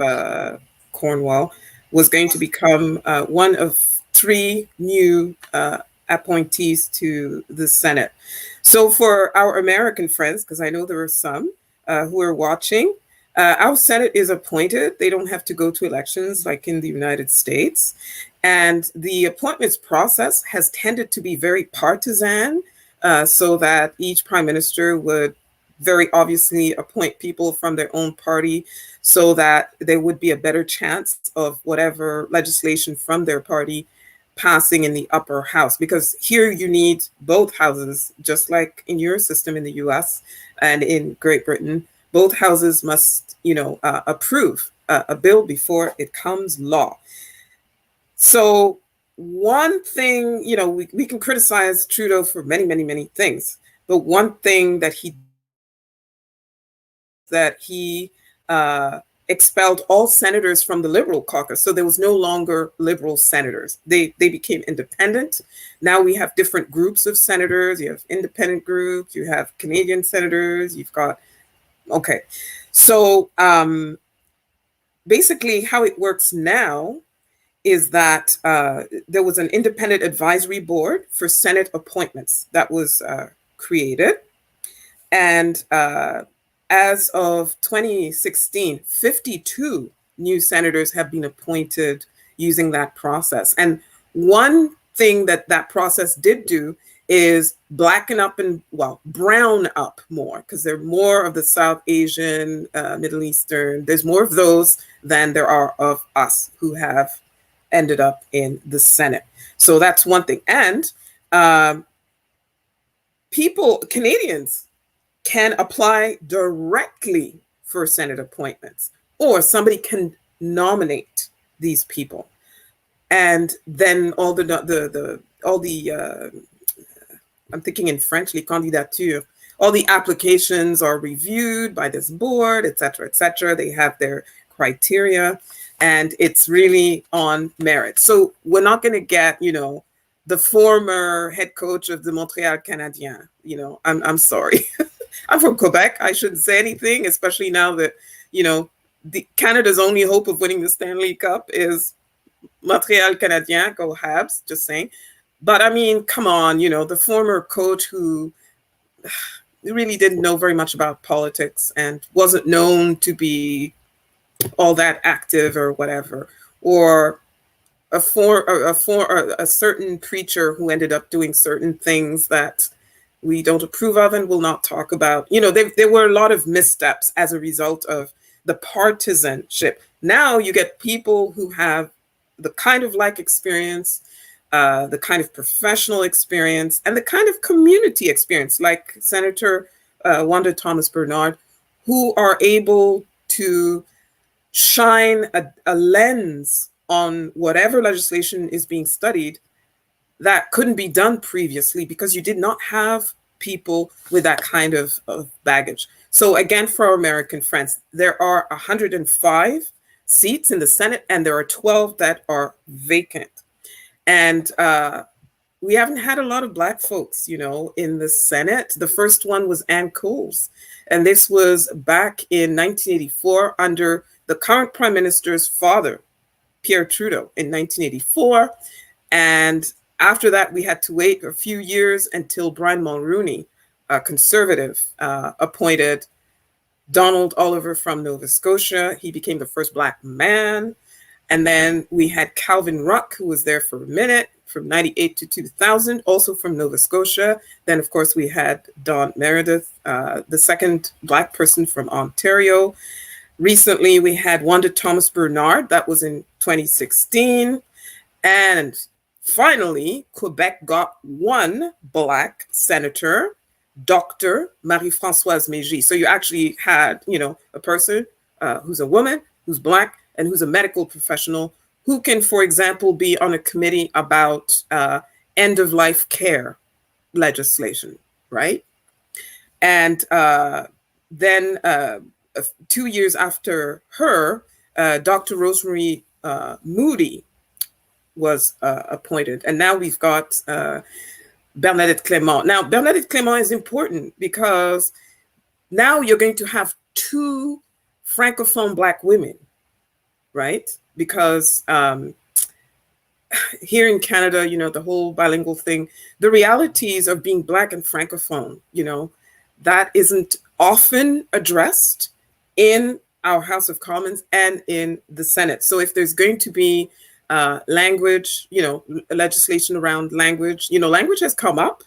Cornwall, was going to become one of 3 new appointees to the Senate. So for our American friends, because I know there are some who are watching, our Senate is appointed. They don't have to go to elections like in the United States. And the appointments process has tended to be very partisan, so that each prime minister would very obviously appoint people from their own party so that there would be a better chance of whatever legislation from their party passing in the upper house. Because here you need both houses, just like in your system in the US and in Great Britain, both houses must, approve a bill before it comes law. So one thing, we can criticize Trudeau for many, many, many things, but one thing that he expelled all senators from the Liberal caucus. So there was no longer Liberal senators. They became independent. Now we have different groups of senators. You have independent groups, you have Canadian senators, you've got, okay. So basically how it works now is that there was an independent advisory board for Senate appointments that was created. And as of 2016, 52 new senators have been appointed using that process. And one thing that process did do is blacken up and, brown up more, because there are more of the South Asian, Middle Eastern, there's more of those than there are of us who have ended up in the Senate. So that's one thing. And Canadians can apply directly for Senate appointments, or somebody can nominate these people. And then all the I'm thinking in French, les candidatures, all the applications are reviewed by this board, et cetera, et cetera. They have their criteria, and it's really on merit. So we're not going to get, the former head coach of the Montreal Canadiens. I'm sorry. I'm from Quebec. I shouldn't say anything, especially now that, the Canada's only hope of winning the Stanley Cup is Montreal Canadiens, go Habs, just saying. But I mean, come on, the former coach who really didn't know very much about politics and wasn't known to be all that active or whatever, or a certain preacher who ended up doing certain things that we don't approve of and will not talk about. There were a lot of missteps as a result of the partisanship. Now you get people who have the kind of experience, the kind of professional experience, and the kind of community experience, like Senator Wanda Thomas Bernard, who are able to shine a lens on whatever legislation is being studied that couldn't be done previously because you did not have people with that kind of baggage. So again, for our American friends, there are 105 seats in the Senate, and there are 12 that are vacant. And we haven't had a lot of Black folks, in the Senate. The first one was Ann Coles, and this was back in 1984 under the current Prime Minister's father, Pierre Trudeau, in 1984. And after that, we had to wait a few years until Brian Mulroney, a conservative, appointed Donald Oliver from Nova Scotia. He became the first Black man. And then we had Calvin Ruck, who was there for a minute, from 98 to 2000, also from Nova Scotia. Then, of course, we had Don Meredith, the second Black person from Ontario. Recently, we had Wanda Thomas Bernard. That was in 2016. And finally, Quebec got one Black senator, Dr. Marie-Françoise Mégy. So you actually had, a person who's a woman, who's Black, and who's a medical professional, who can, for example, be on a committee about end-of-life care legislation, right? And then 2 years after her, Dr. Rosemary Moody was appointed. And now we've got Bernadette Clément. Now, Bernadette Clément is important because now you're going to have 2 Francophone Black women, right? Because here in Canada, you know, the whole bilingual thing, the realities of being Black and Francophone, you know, that isn't often addressed in our House of Commons and in the Senate. So if there's going to be language, you know, legislation around language, you know, language has come up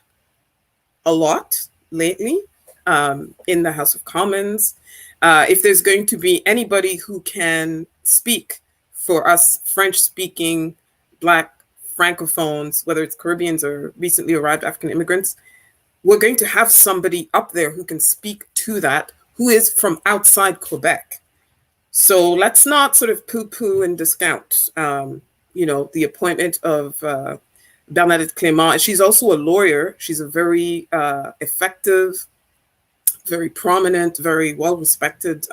a lot lately in the House of Commons. If there's going to be anybody who can speak for us French-speaking Black Francophones, whether it's Caribbeans or recently arrived African immigrants, we're going to have somebody up there who can speak to that, who is from outside Quebec. So let's not sort of poo-poo and discount, you know, the appointment of Bernadette Clément. She's also a lawyer. She's a very effective, very prominent, very well-respected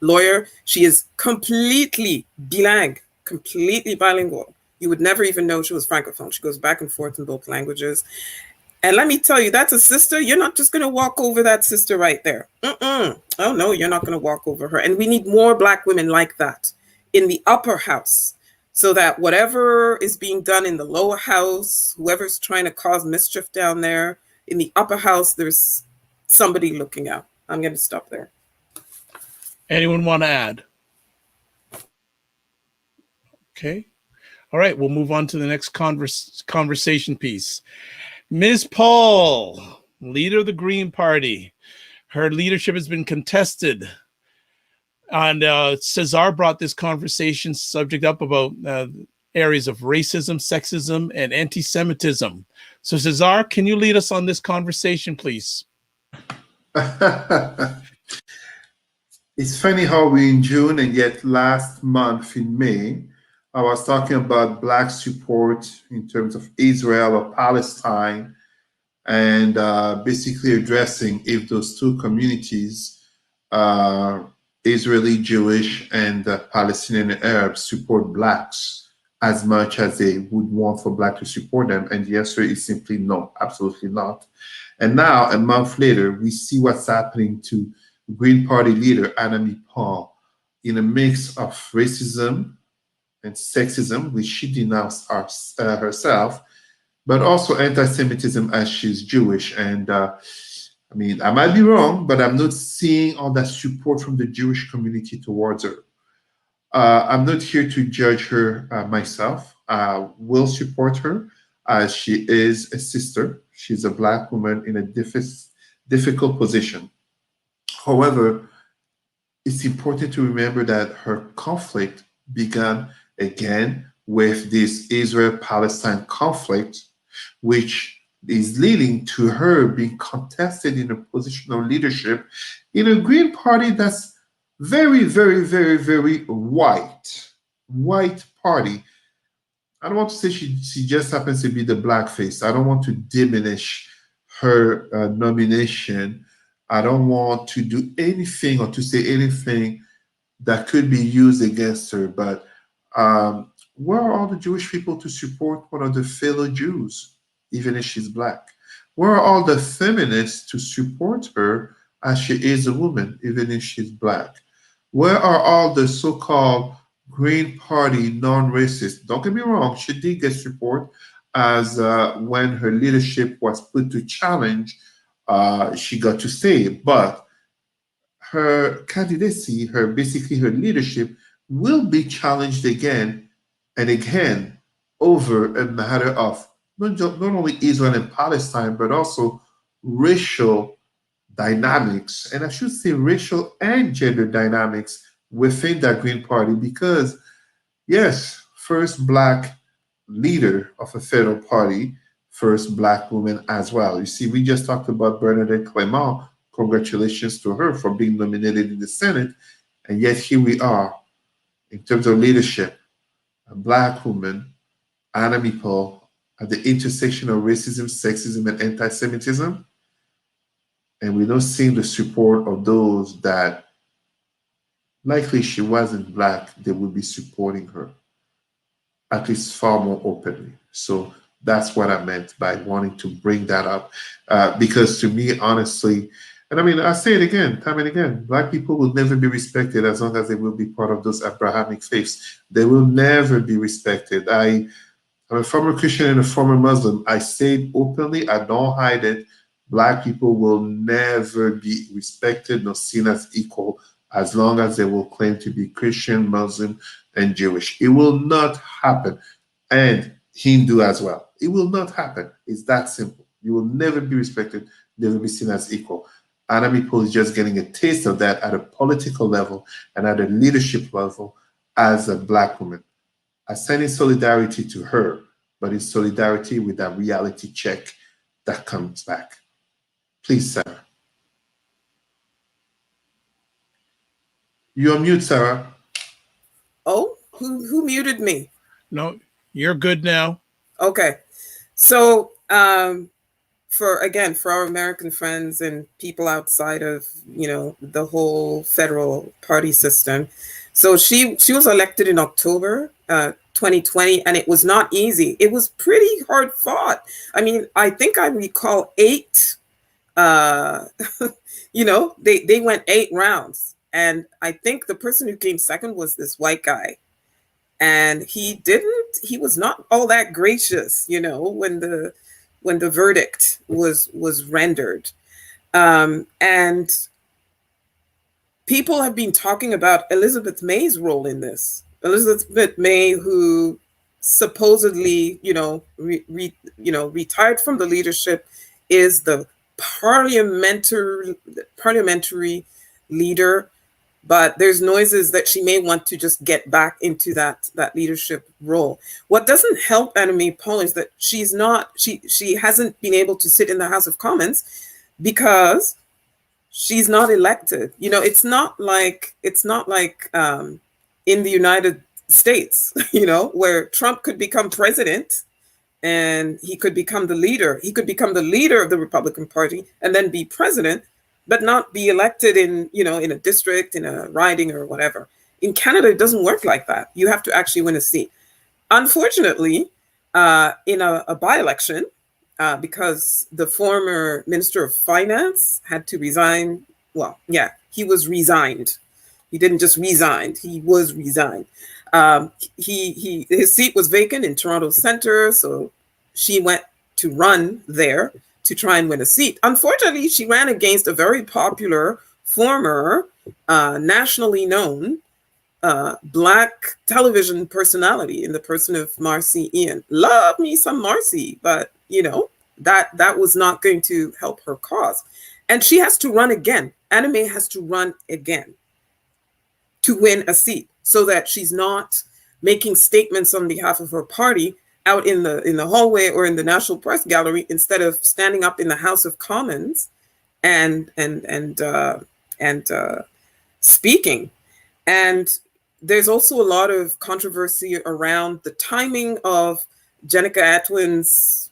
lawyer. She is completely bilingual. You would never even know she was Francophone. She goes back and forth in both languages. And let me tell you, that's a sister. You're not just going to walk over that sister right there. Oh, no, you're not going to walk over her. And we need more Black women like that in the upper house, so that whatever is being done in the lower house, whoever's trying to cause mischief down there, in the upper house, there's somebody looking out. I'm going to stop there. Anyone want to add? Okay. All right, we'll move on to the next conversation piece. Ms. Paul, leader of the Green Party. Her leadership has been contested. And Cesar brought this conversation subject up about areas of racism, sexism, and anti-Semitism. So Cesar, can you lead us on this conversation, please? It's funny how we're in June and yet last month in May, I was talking about Black support in terms of Israel or Palestine, and basically addressing if those 2 communities, Israeli Jewish and Palestinian Arabs, support Blacks as much as they would want for Black to support them. And the answer is simply no, absolutely not. And now, a month later, we see what's happening to Green Party leader Annamie Paul in a mix of racism and sexism, which she denounced herself, but also anti-Semitism as she's Jewish. And I mean, I might be wrong, but I'm not seeing all that support from the Jewish community towards her. I'm not here to judge her myself. I will support her as she is a sister. She's a Black woman in a difficult position. However, it's important to remember that her conflict began again with this Israel-Palestine conflict, which is leading to her being contested in a position of leadership in a Green Party that's very, very, very, very white party. I don't want to say she just happens to be the Black face. I don't want to diminish her nomination. I don't want to do anything or to say anything that could be used against her, but where are all the Jewish people to support one of the fellow Jews, even if she's Black? Where are all the feminists to support her as she is a woman, even if she's Black? Where are all the so-called Green Party non-racists? Don't get me wrong, she did get support as when her leadership was put to challenge, she got to stay, but her candidacy, basically her leadership, will be challenged again and again over a matter of not only Israel and Palestine, but also racial dynamics, and I should say racial and gender dynamics within that Green Party, because yes, first Black leader of a federal party, first Black woman as well. You see, we just talked about Bernadette Clément. Congratulations to her for being nominated in the Senate, and yet here we are in terms of leadership, a Black woman, Anna Paul, at the intersection of racism, sexism, and anti-Semitism, and we don't see the support of those that likely she wasn't Black, they would be supporting her, at least far more openly. So that's what I meant by wanting to bring that up. Because to me, honestly, and I mean, I say it again, time and again, Black people will never be respected as long as they will be part of those Abrahamic faiths. They will never be respected. I'm a former Christian and a former Muslim. I say it openly, I don't hide it. Black people will never be respected nor seen as equal as long as they will claim to be Christian, Muslim, and Jewish. It will not happen. And Hindu as well. It will not happen. It's that simple. You will never be respected, never be seen as equal. Anna Paul is just getting a taste of that at a political level and at a leadership level as a Black woman. I send in solidarity to her, but in solidarity with that reality check that comes back. Please, Sarah. You're on mute, Sarah. Oh, who muted me? No, you're good now. Okay. So for our American friends and people outside of, the whole federal party system. So she was elected in October 2020, and it was not easy. It was pretty hard fought. I mean, I think I recall 8, they went 8 rounds. And I think the person who came second was this white guy. And he was not all that gracious, when the verdict was rendered. And people have been talking about Elizabeth May's role in this. Elizabeth May, who supposedly, retired from the leadership, is the parliamentary leader. But there's noises that she may want to just get back into that leadership role. What doesn't help Anna Paul is that she hasn't been able to sit in the House of Commons because she's not elected. It's not like in the United States, where Trump could become president and he could become the leader. He could become the leader of the Republican Party and then be president, but not be elected in a district, in a riding or whatever. In Canada, it doesn't work like that. You have to actually win a seat. Unfortunately, in a by-election, because the former Minister of Finance had to resign. Well, yeah, he was resigned. He didn't just resign, he was resigned. His seat was vacant in Toronto Centre, so she went to run there to try and win a seat. Unfortunately, she ran against a very popular former nationally known Black television personality in the person of Marcy Ian. Love me some Marcy, but that was not going to help her cause. And she has to run again. Anna May has to run again to win a seat so that she's not making statements on behalf of her party out in the hallway or in the National Press Gallery instead of standing up in the House of Commons and speaking. And there's also a lot of controversy around the timing of Jenica Atwin's,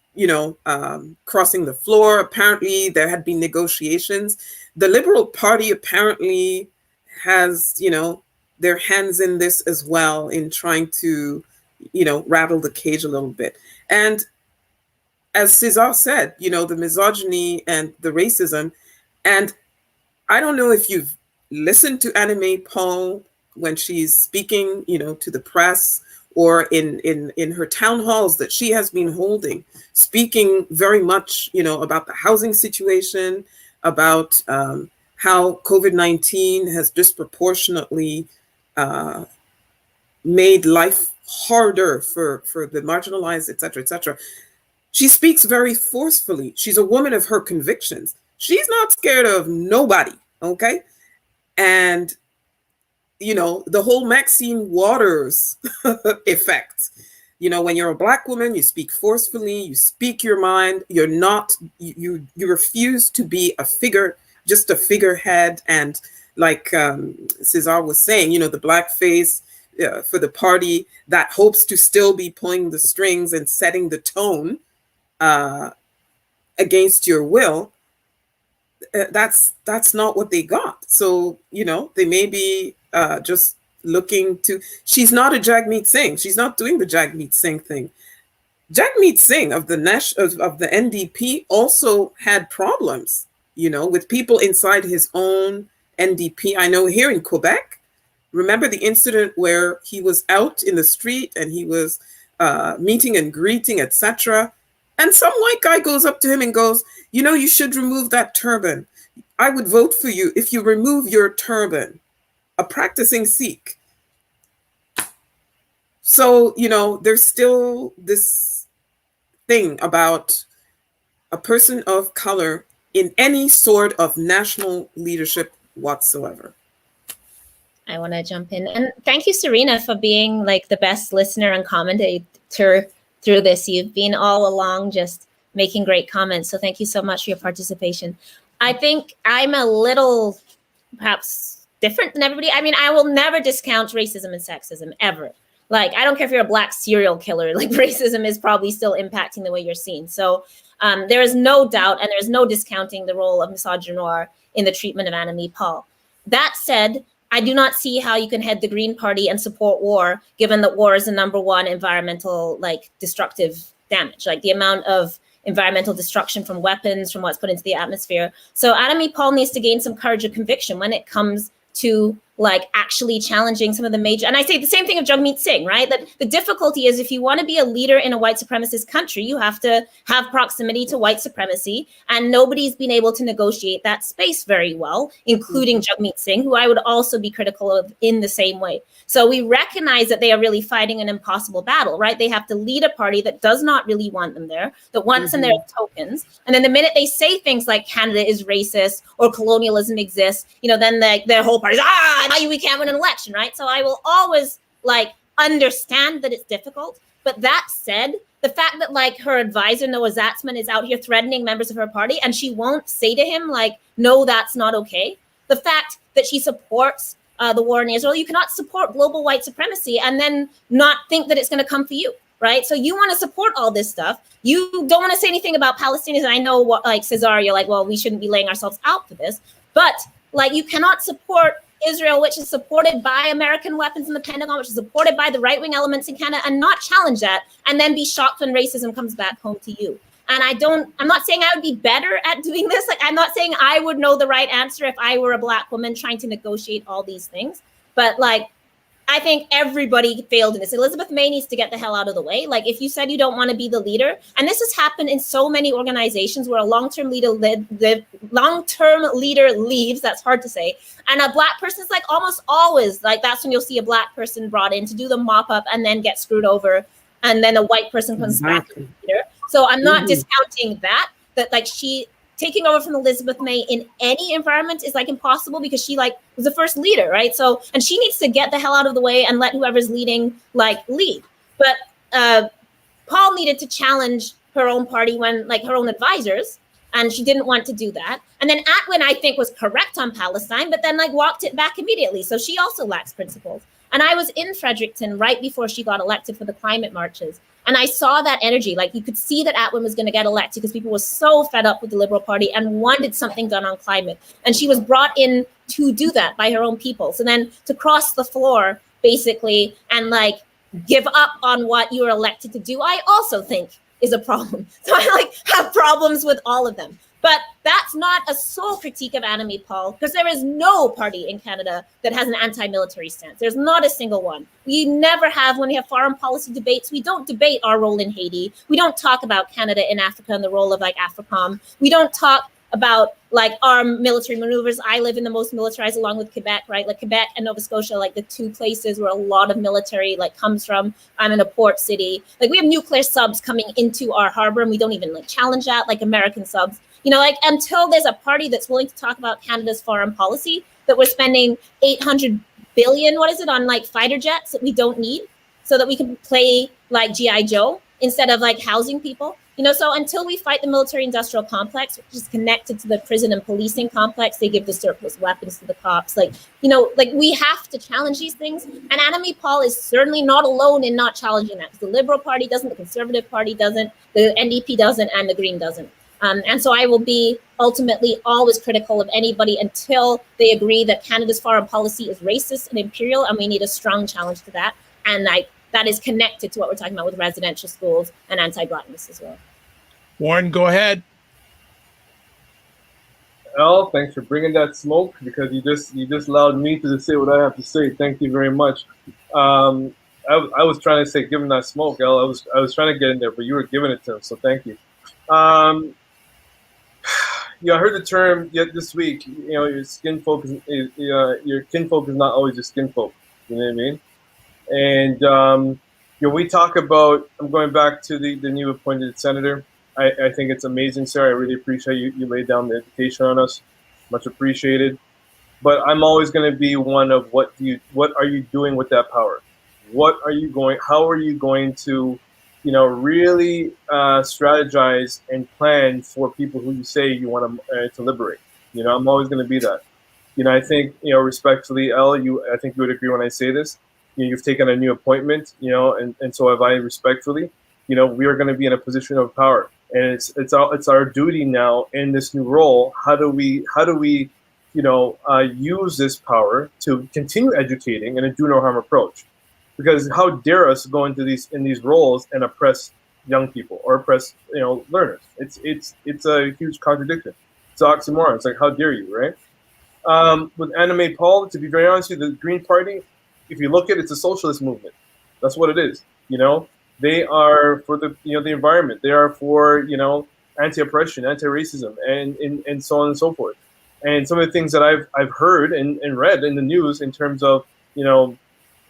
crossing the floor. Apparently, there had been negotiations. The Liberal Party apparently has, their hands in this as well in trying to, rattle the cage a little bit. And as Cesar said, the misogyny and the racism. And I don't know if you've listened to Anna Paul when she's speaking, to the press or in her town halls that she has been holding, speaking very much, about the housing situation, about how COVID-19 has disproportionately made life harder for the marginalized, et cetera, et cetera. She speaks very forcefully. She's a woman of her convictions. She's not scared of nobody, okay? And, the whole Maxine Waters effect. When you're a Black woman, you speak forcefully, you speak your mind, you're not, you refuse to be just a figurehead. And like Cesar was saying, the blackface, for the party that hopes to still be pulling the strings and setting the tone against your will, that's not what they got. So, they may be just looking to, she's not a Jagmeet Singh. She's not doing the Jagmeet Singh thing. Jagmeet Singh of the NDP also had problems, with people inside his own NDP. I know here in Quebec, remember the incident where he was out in the street and he was meeting and greeting, etc. And some white guy goes up to him and goes, you should remove that turban. I would vote for you if you remove your turban. A practicing Sikh. So, there's still this thing about a person of color in any sort of national leadership whatsoever. I want to jump in. And thank you, Serena, for being like the best listener and commentator through this. You've been all along just making great comments. So thank you so much for your participation. I think I'm a little perhaps different than everybody. I mean, I will never discount racism and sexism ever. Like, I don't care if you're a black serial killer, like racism is probably still impacting the way you're seen. So there is no doubt, and there's no discounting the role of misogynoir in the treatment of Annamie Paul. That said, I do not see how you can head the Green Party and support war, given that war is the #1 environmental, destructive damage, like the amount of environmental destruction from weapons, from what's put into the atmosphere. So Annamie Paul needs to gain some courage of conviction when it comes to actually challenging some of the major, and I say the same thing of Jagmeet Singh, right? That the difficulty is if you want to be a leader in a white supremacist country, you have to have proximity to white supremacy, and nobody's been able to negotiate that space very well, including Jagmeet Singh, who I would also be critical of in the same way. So we recognize that they are really fighting an impossible battle, right? They have to lead a party that does not really want them there, that wants them there as tokens. And then the minute they say things like Canada is racist or colonialism exists, then their whole party's, we can't win an election, right? So I will always understand that it's difficult. But that said, the fact that her advisor, Noah Zatzman, is out here threatening members of her party and she won't say to him, no, that's not okay. The fact that she supports the war in Israel, you cannot support global white supremacy and then not think that it's going to come for you, right? So you want to support all this stuff. You don't want to say anything about Palestinians. I know what, Cesar, you're well, we shouldn't be laying ourselves out for this. But you cannot support Israel, which is supported by American weapons in the Pentagon, which is supported by the right-wing elements in Canada, and not challenge that, and then be shocked when racism comes back home to you. And I'm not saying I would be better at doing this. I'm not saying I would know the right answer if I were a Black woman trying to negotiate all these things. But I think everybody failed in this. Elizabeth May needs to get the hell out of the way. If you said you don't want to be the leader, and this has happened in so many organizations where a long-term leader leaves, that's hard to say, and a Black person is almost always that's when you'll see a Black person brought in to do the mop up and then get screwed over, and then a white person comes back as leader. So I'm not discounting that she taking over from Elizabeth May in any environment is impossible because she was the first leader, right? So, and she needs to get the hell out of the way and let whoever's leading lead. But Paul needed to challenge her own party when her own advisors, and she didn't want to do that. And then Atwin, I think, was correct on Palestine, but then walked it back immediately. So she also lacks principles. And I was in Fredericton right before she got elected for the climate marches. And I saw that energy. You could see that Atwin was going to get elected because people were so fed up with the Liberal Party and wanted something done on climate. And she was brought in to do that by her own people. So then to cross the floor, basically, and give up on what you were elected to do, I also think is a problem. So I have problems with all of them. But that's not a sole critique of Annamie Paul, because there is no party in Canada that has an anti-military stance. There's not a single one. We never have. When we have foreign policy debates, we don't debate our role in Haiti. We don't talk about Canada in Africa and the role of AFRICOM. We don't talk about our military maneuvers. I live in the most militarized along with Quebec, right? Quebec and Nova Scotia, the two places where a lot of military comes from. I'm in a port city. We have nuclear subs coming into our harbor and we don't even challenge that, American subs. Until there's a party that's willing to talk about Canada's foreign policy, that we're spending $800 billion, on fighter jets that we don't need so that we can play G.I. Joe instead of housing people. So until we fight the military-industrial complex, which is connected to the prison and policing complex, they give the surplus weapons to the cops. We have to challenge these things. And Anna-May Paul is certainly not alone in not challenging that. The Liberal Party doesn't, the Conservative Party doesn't, the NDP doesn't, and the Green doesn't. And so I will be ultimately always critical of anybody until they agree that Canada's foreign policy is racist and imperial, and we need a strong challenge to that. And that is connected to what we're talking about with residential schools and anti-Blackness as well. Warren, go ahead. Al, thanks for bringing that smoke, because you just allowed me to say what I have to say. Thank you very much. I was trying to say, give him that smoke, Al. I was trying to get in there, but you were giving it to him, so thank you. I heard the term yet this week. Your skin folk your kinfolk is not always your skin folk. You know what I mean? And we talk about. I'm going back to the new appointed senator. I think it's amazing, sir. I really appreciate you laid down the education on us. Much appreciated. But I'm always going to be one of what are you doing with that power? How are you going to, really strategize and plan for people who you say you want to liberate? I'm always going to be that. I think, respectfully, Elle, I think you would agree when I say this. You've taken a new appointment, and so have I, respectfully. We are going to be in a position of power, and it's our duty now in this new role. How do we use this power to continue educating in a do no harm approach? Because how dare us go into these roles and oppress young people or oppress learners? It's a huge contradiction. It's an oxymoron. It's like, how dare you, right? With Anna-May Paul, to be very honest with you, the Green Party, if you look at it, it's a socialist movement. That's what it is. They are for the the environment. They are for anti-oppression, anti-racism, and so on and so forth. And some of the things that I've heard and read in the news in terms of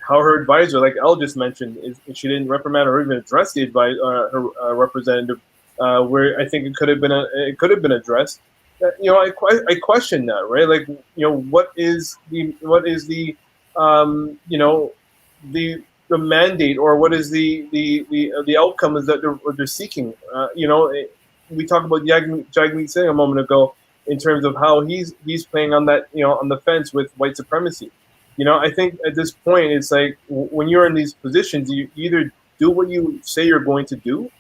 how her advisor, like Elle just mentioned, is she didn't reprimand or even address the her representative, where I think it could have been addressed. I question that, right? Like, what is the the mandate, or what is the outcome is that they're seeking? We talked about Jagmeet Singh a moment ago in terms of how he's playing on that on the fence with white supremacy. I think at this point it's like when you're in these positions, you either do what you say you're going to do,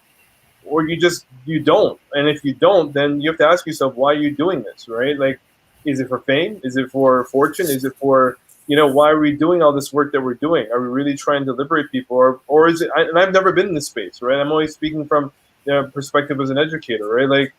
or you don't. And if you don't, then you have to ask yourself, why are you doing this, right? Like, is it for fame? Is it for fortune? Is it for why are we doing all this work that we're doing? Are we really trying to liberate people, or is it? And I've never been in this space, right? I'm only speaking from the perspective as an educator, right? Like,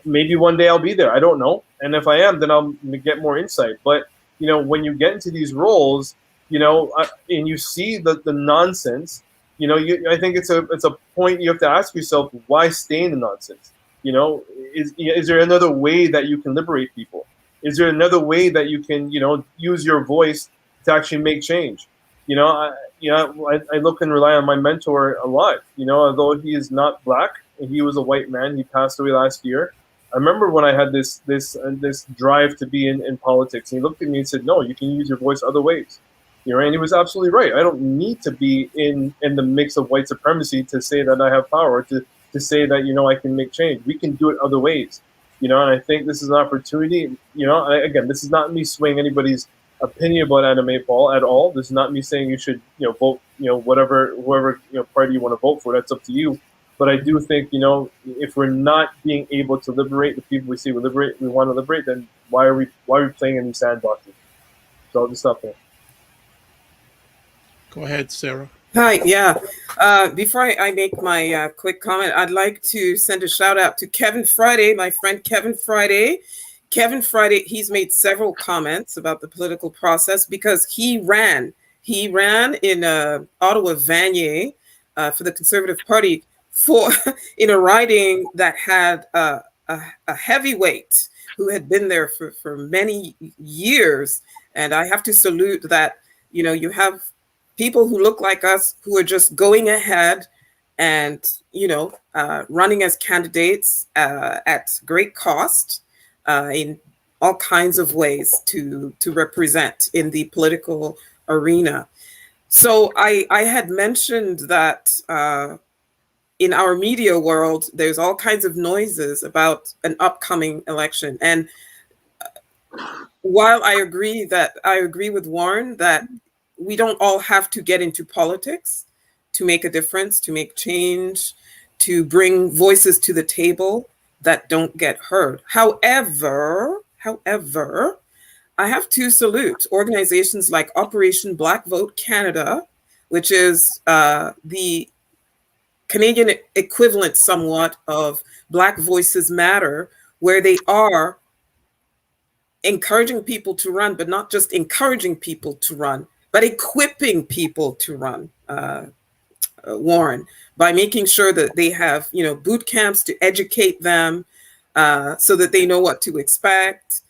maybe one day I'll be there. I don't know. And if I am, then I'll get more insight. But when you get into these roles, and you see the nonsense, I think it's a point you have to ask yourself: why stay in the nonsense? Is there another way that you can liberate people? Is there another way that you can, use your voice to actually make change? I look and rely on my mentor a lot. Although he is not Black, and he was a white man, he passed away last year. I remember when I had this drive to be in politics, and he looked at me and said, "No, you can use your voice other ways." And he was absolutely right. I don't need to be in the mix of white supremacy to say that I have power, to say that I can make change. We can do it other ways. And I think this is an opportunity. Again, this is not me swaying anybody's opinion about Anna-May Paul at all. This is not me saying you should, vote, whoever party you want to vote for. That's up to you. But I do think, if we're not being able to liberate the people we say we want to liberate, then why are we playing in these sandboxes? So I'll just stop there. Go ahead, Sarah. Hi, yeah. Before I make my quick comment, I'd like to send a shout out to Kevin Friday, my friend Kevin Friday. Kevin Friday, he's made several comments about the political process because he ran in Ottawa Vanier for the Conservative Party in a riding that had a heavyweight who had been there for many years. And I have to salute that, you have people who look like us who are just going ahead and, running as candidates at great cost in all kinds of ways to represent in the political arena. So I had mentioned that in our media world, there's all kinds of noises about an upcoming election. And while I agree with Warren that we don't all have to get into politics to make a difference, to make change, to bring voices to the table that don't get heard. However, I have to salute organizations like Operation Black Vote Canada, which is the Canadian equivalent somewhat of Black Voices Matter, where they are encouraging people to run, but not just encouraging people to run, but equipping people to run, Warren, by making sure that they have, boot camps to educate them so that they know what to expect,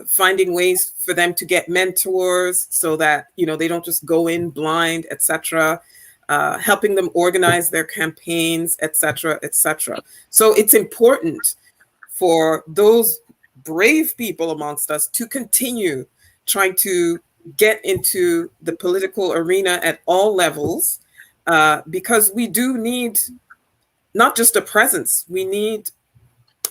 finding ways for them to get mentors so that, they don't just go in blind, etc., helping them organize their campaigns, etc., etc. So it's important for those brave people amongst us to continue trying to get into the political arena at all levels, because we do need not just a presence, we need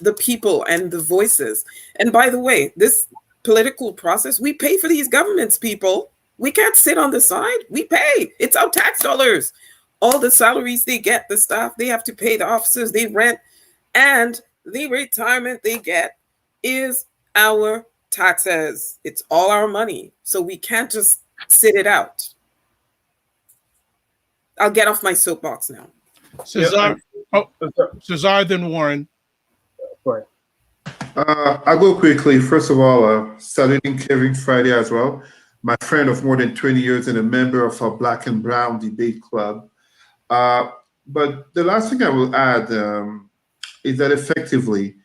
the people and the voices. And by the way, this political process, we pay for these governments, people. We can't sit on the side. We pay. It's our tax dollars. All the salaries they get, the staff, they have to pay, the officers, they rent, and the retirement they get is our taxes. It's all our money. So we can't just sit it out. I'll get off my soapbox now. Cesar, Cesar, then Warren. Right. I'll go quickly. First of all, saluting Kevin Friday as well, my friend of more than 20 years and a member of our Black and Brown Debate Club. But the last thing I will add is that effectively,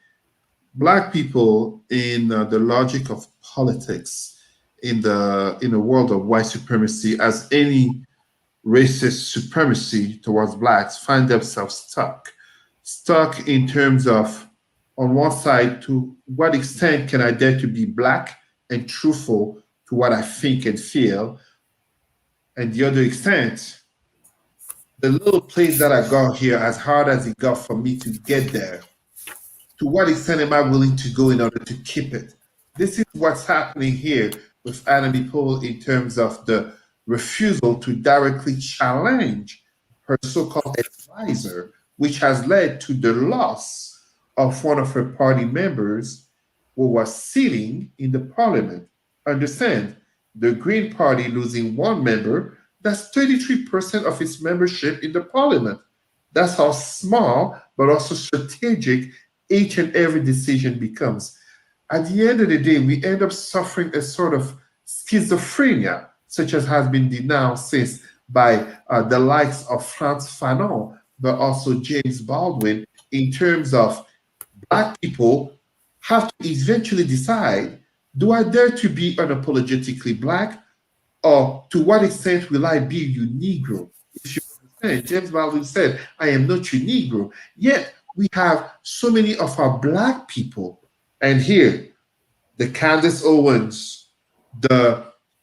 Black people in the logic of politics, in the world of white supremacy, as any racist supremacy towards Blacks, find themselves stuck in terms of, on one side, to what extent can I dare to be Black and truthful to what I think and feel, and the other extent, the little place that I got here, as hard as it got for me to get there, to what extent am I willing to go in order to keep it? This is what's happening here with Anami Pohl in terms of the refusal to directly challenge her so-called advisor, which has led to the loss of one of her party members who was sitting in the parliament. Understand, the Green Party losing one member, that's 33% of its membership in the parliament. That's how small, but also strategic each and every decision becomes. At the end of the day, we end up suffering a sort of schizophrenia, such as has been denounced since by the likes of Frantz Fanon, but also James Baldwin, in terms of Black people have to eventually decide, do I dare to be unapologetically Black, or to what extent will I be you Negro? If you understand, James Baldwin said, I am not you Negro. Yet we have so many of our Black people, and here, the Candace Owens,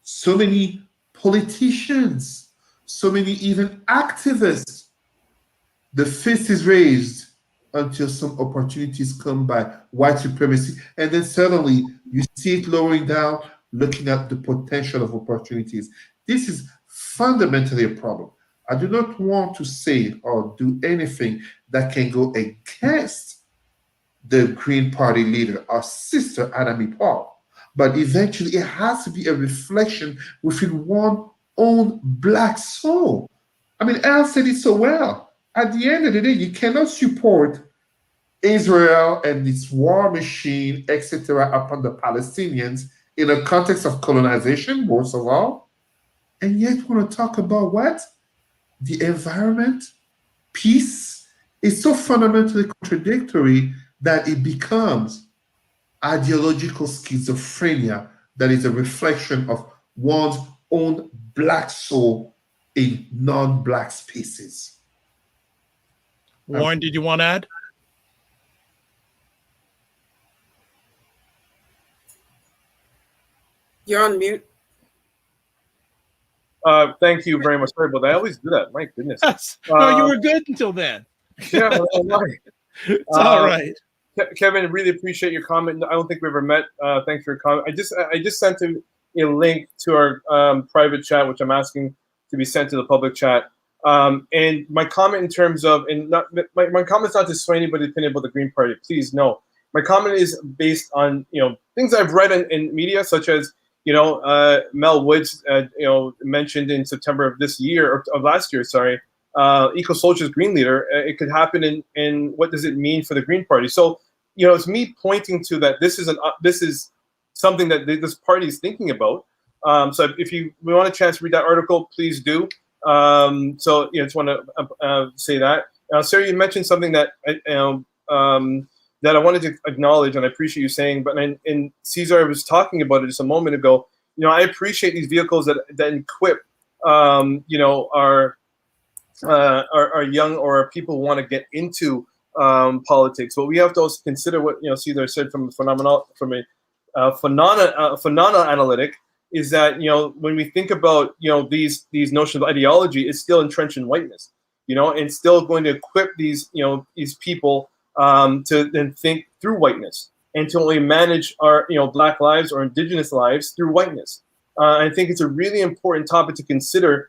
so many politicians, so many even activists, the fist is raised until some opportunities come by white supremacy, and then suddenly you see it lowering down, looking at the potential of opportunities. This is fundamentally a problem. I do not want to say or do anything that can go against the Green Party leader, our sister Anami Pohl, but eventually it has to be a reflection within one's own Black soul. I mean, Al said it so well. At the end of the day, you cannot support Israel and its war machine, etc., upon the Palestinians in a context of colonization, most of all, and yet want to talk about what? The environment, peace. It's so fundamentally contradictory that it becomes ideological schizophrenia that is a reflection of one's own Black soul in non-Black spaces. Warren, did you want to add? You're on mute. Thank you very much. Sorry about that. I always do that. My goodness. No, you were good until then. Yeah, I'm not. It's all right. Kevin, really appreciate your comment. I don't think we ever met. Thanks for your comment. I just sent him a link to our private chat, which I'm asking to be sent to the public chat. And my comment in terms of, and not my comment's not to sway anybody's opinion about the Green Party. Please, no. My comment is based on things I've read in media, such as Mel Woods mentioned in September of this year or of last year, sorry. Eco Socialist Green Leader. It could happen in what does it mean for the Green Party? So it's me pointing to that this is something that this party is thinking about. So if we want a chance to read that article, please do. So just want to say that. Sarah, you mentioned something that that I wanted to acknowledge, and I appreciate you saying. But and Cesar was talking about it just a moment ago. I appreciate these vehicles that equip our young or people who want to get into politics. But we have to also consider what Cesar said from a phenomenal analytic is that when we think about these notions of ideology, it's still entrenched in whiteness, and still going to equip these people to then think through whiteness and to only manage our Black lives or Indigenous lives through whiteness. I think it's a really important topic to consider.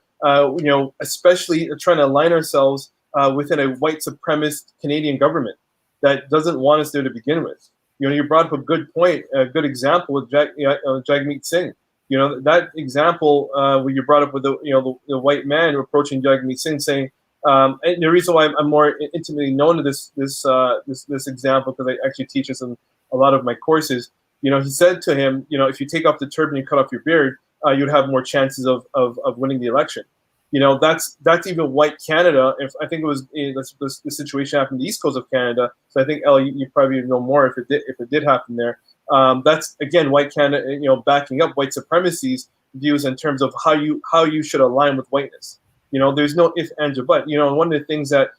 Especially trying to align ourselves within a white supremacist Canadian government that doesn't want us there to begin with. You brought up a good point, a good example with Jagmeet Singh. That example where you brought up with the white man approaching Jagmeet Singh, saying, and the reason why I'm more intimately known to this example because I actually teach this in a lot of my courses. He said to him, if you take off the turban and cut off your beard, you'd have more chances of winning the election. That's even white Canada. If I think it was the situation happened in the east coast of Canada. So I think Ellie, you probably know more if it did happen there. That's again white Canada, backing up white supremacy's views in terms of how you should align with whiteness. There's no if, ands, or but. One of the things that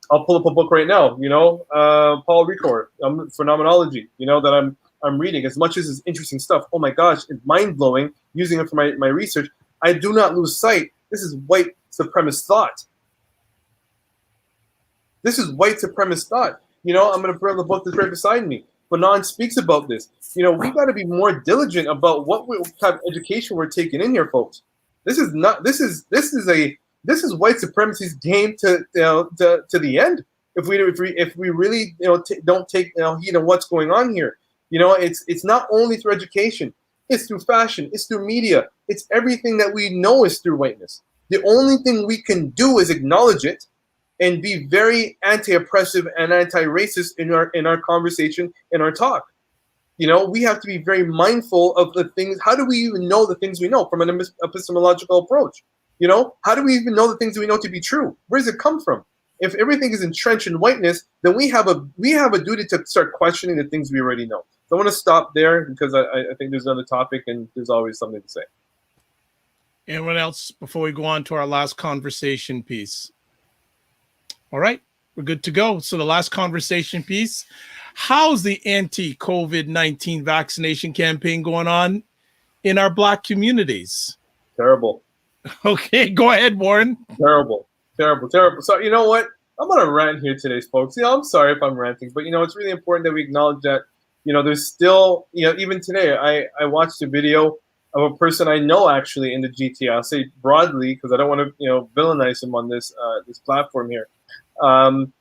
I'll pull up a book right now. Paul Ricoeur, Phenomenology. That I'm reading. As much as it's interesting stuff, oh my gosh, it's mind-blowing using it for my research. I do not lose sight. This is white supremacist thought. This is white supremacist thought. I'm going to bring the book that's right beside me. Fanon speaks about this. We got to be more diligent about what type of education we're taking in here, folks. This is white supremacy's game to the end. If we really don't take heed of what's going on here. It's not only through education, it's through fashion, it's through media, it's everything that we know is through whiteness. The only thing we can do is acknowledge it and be very anti-oppressive and anti-racist in our conversation, in our talk. We have to be very mindful of the things. How do we even know the things we know from an epistemological approach? How do we even know the things that we know to be true? Where does it come from? If everything is entrenched in whiteness, then we have a duty to start questioning the things we already know. So I want to stop there because I think there's another topic and there's always something to say. Anyone else before we go on to our last conversation piece? All right, we're good to go. So the last conversation piece, how's the anti-COVID-19 vaccination campaign going on in our Black communities? Terrible. Okay, go ahead, Warren. Terrible. So you know what? I'm going to rant here today, folks. I'm sorry if I'm ranting, but it's really important that we acknowledge that there's still, even today, I watched a video of a person I know actually in the GTA. I'll say broadly because I don't want to, villainize him on this platform here. On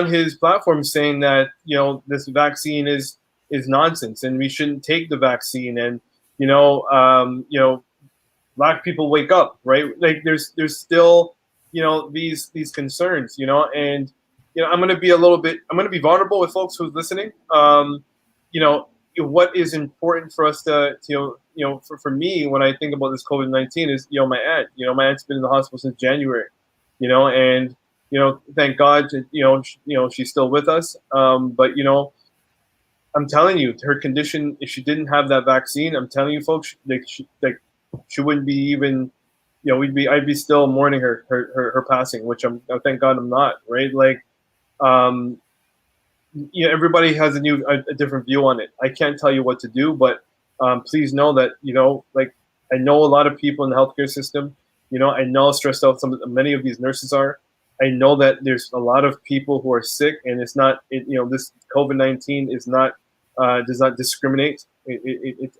his platform saying that, this vaccine is nonsense and we shouldn't take the vaccine and, Black people wake up, right? Like there's still, these concerns, and, I'm going to be vulnerable with folks who's listening. What is important for us to for me when I think about this COVID-19 is, my aunt. My aunt's been in the hospital since January, and thank God, she's still with us. But I'm telling you, her condition, if she didn't have that vaccine, I'm telling you, folks, she wouldn't be even. I'd be still mourning her passing, which thank God I'm not, right? Like, everybody has a different view on it. I can't tell you what to do, but please know that, I know a lot of people in the healthcare system, I know how stressed out many of these nurses are. I know that there's a lot of people who are sick, and it's not, this COVID-19 is not does not discriminate.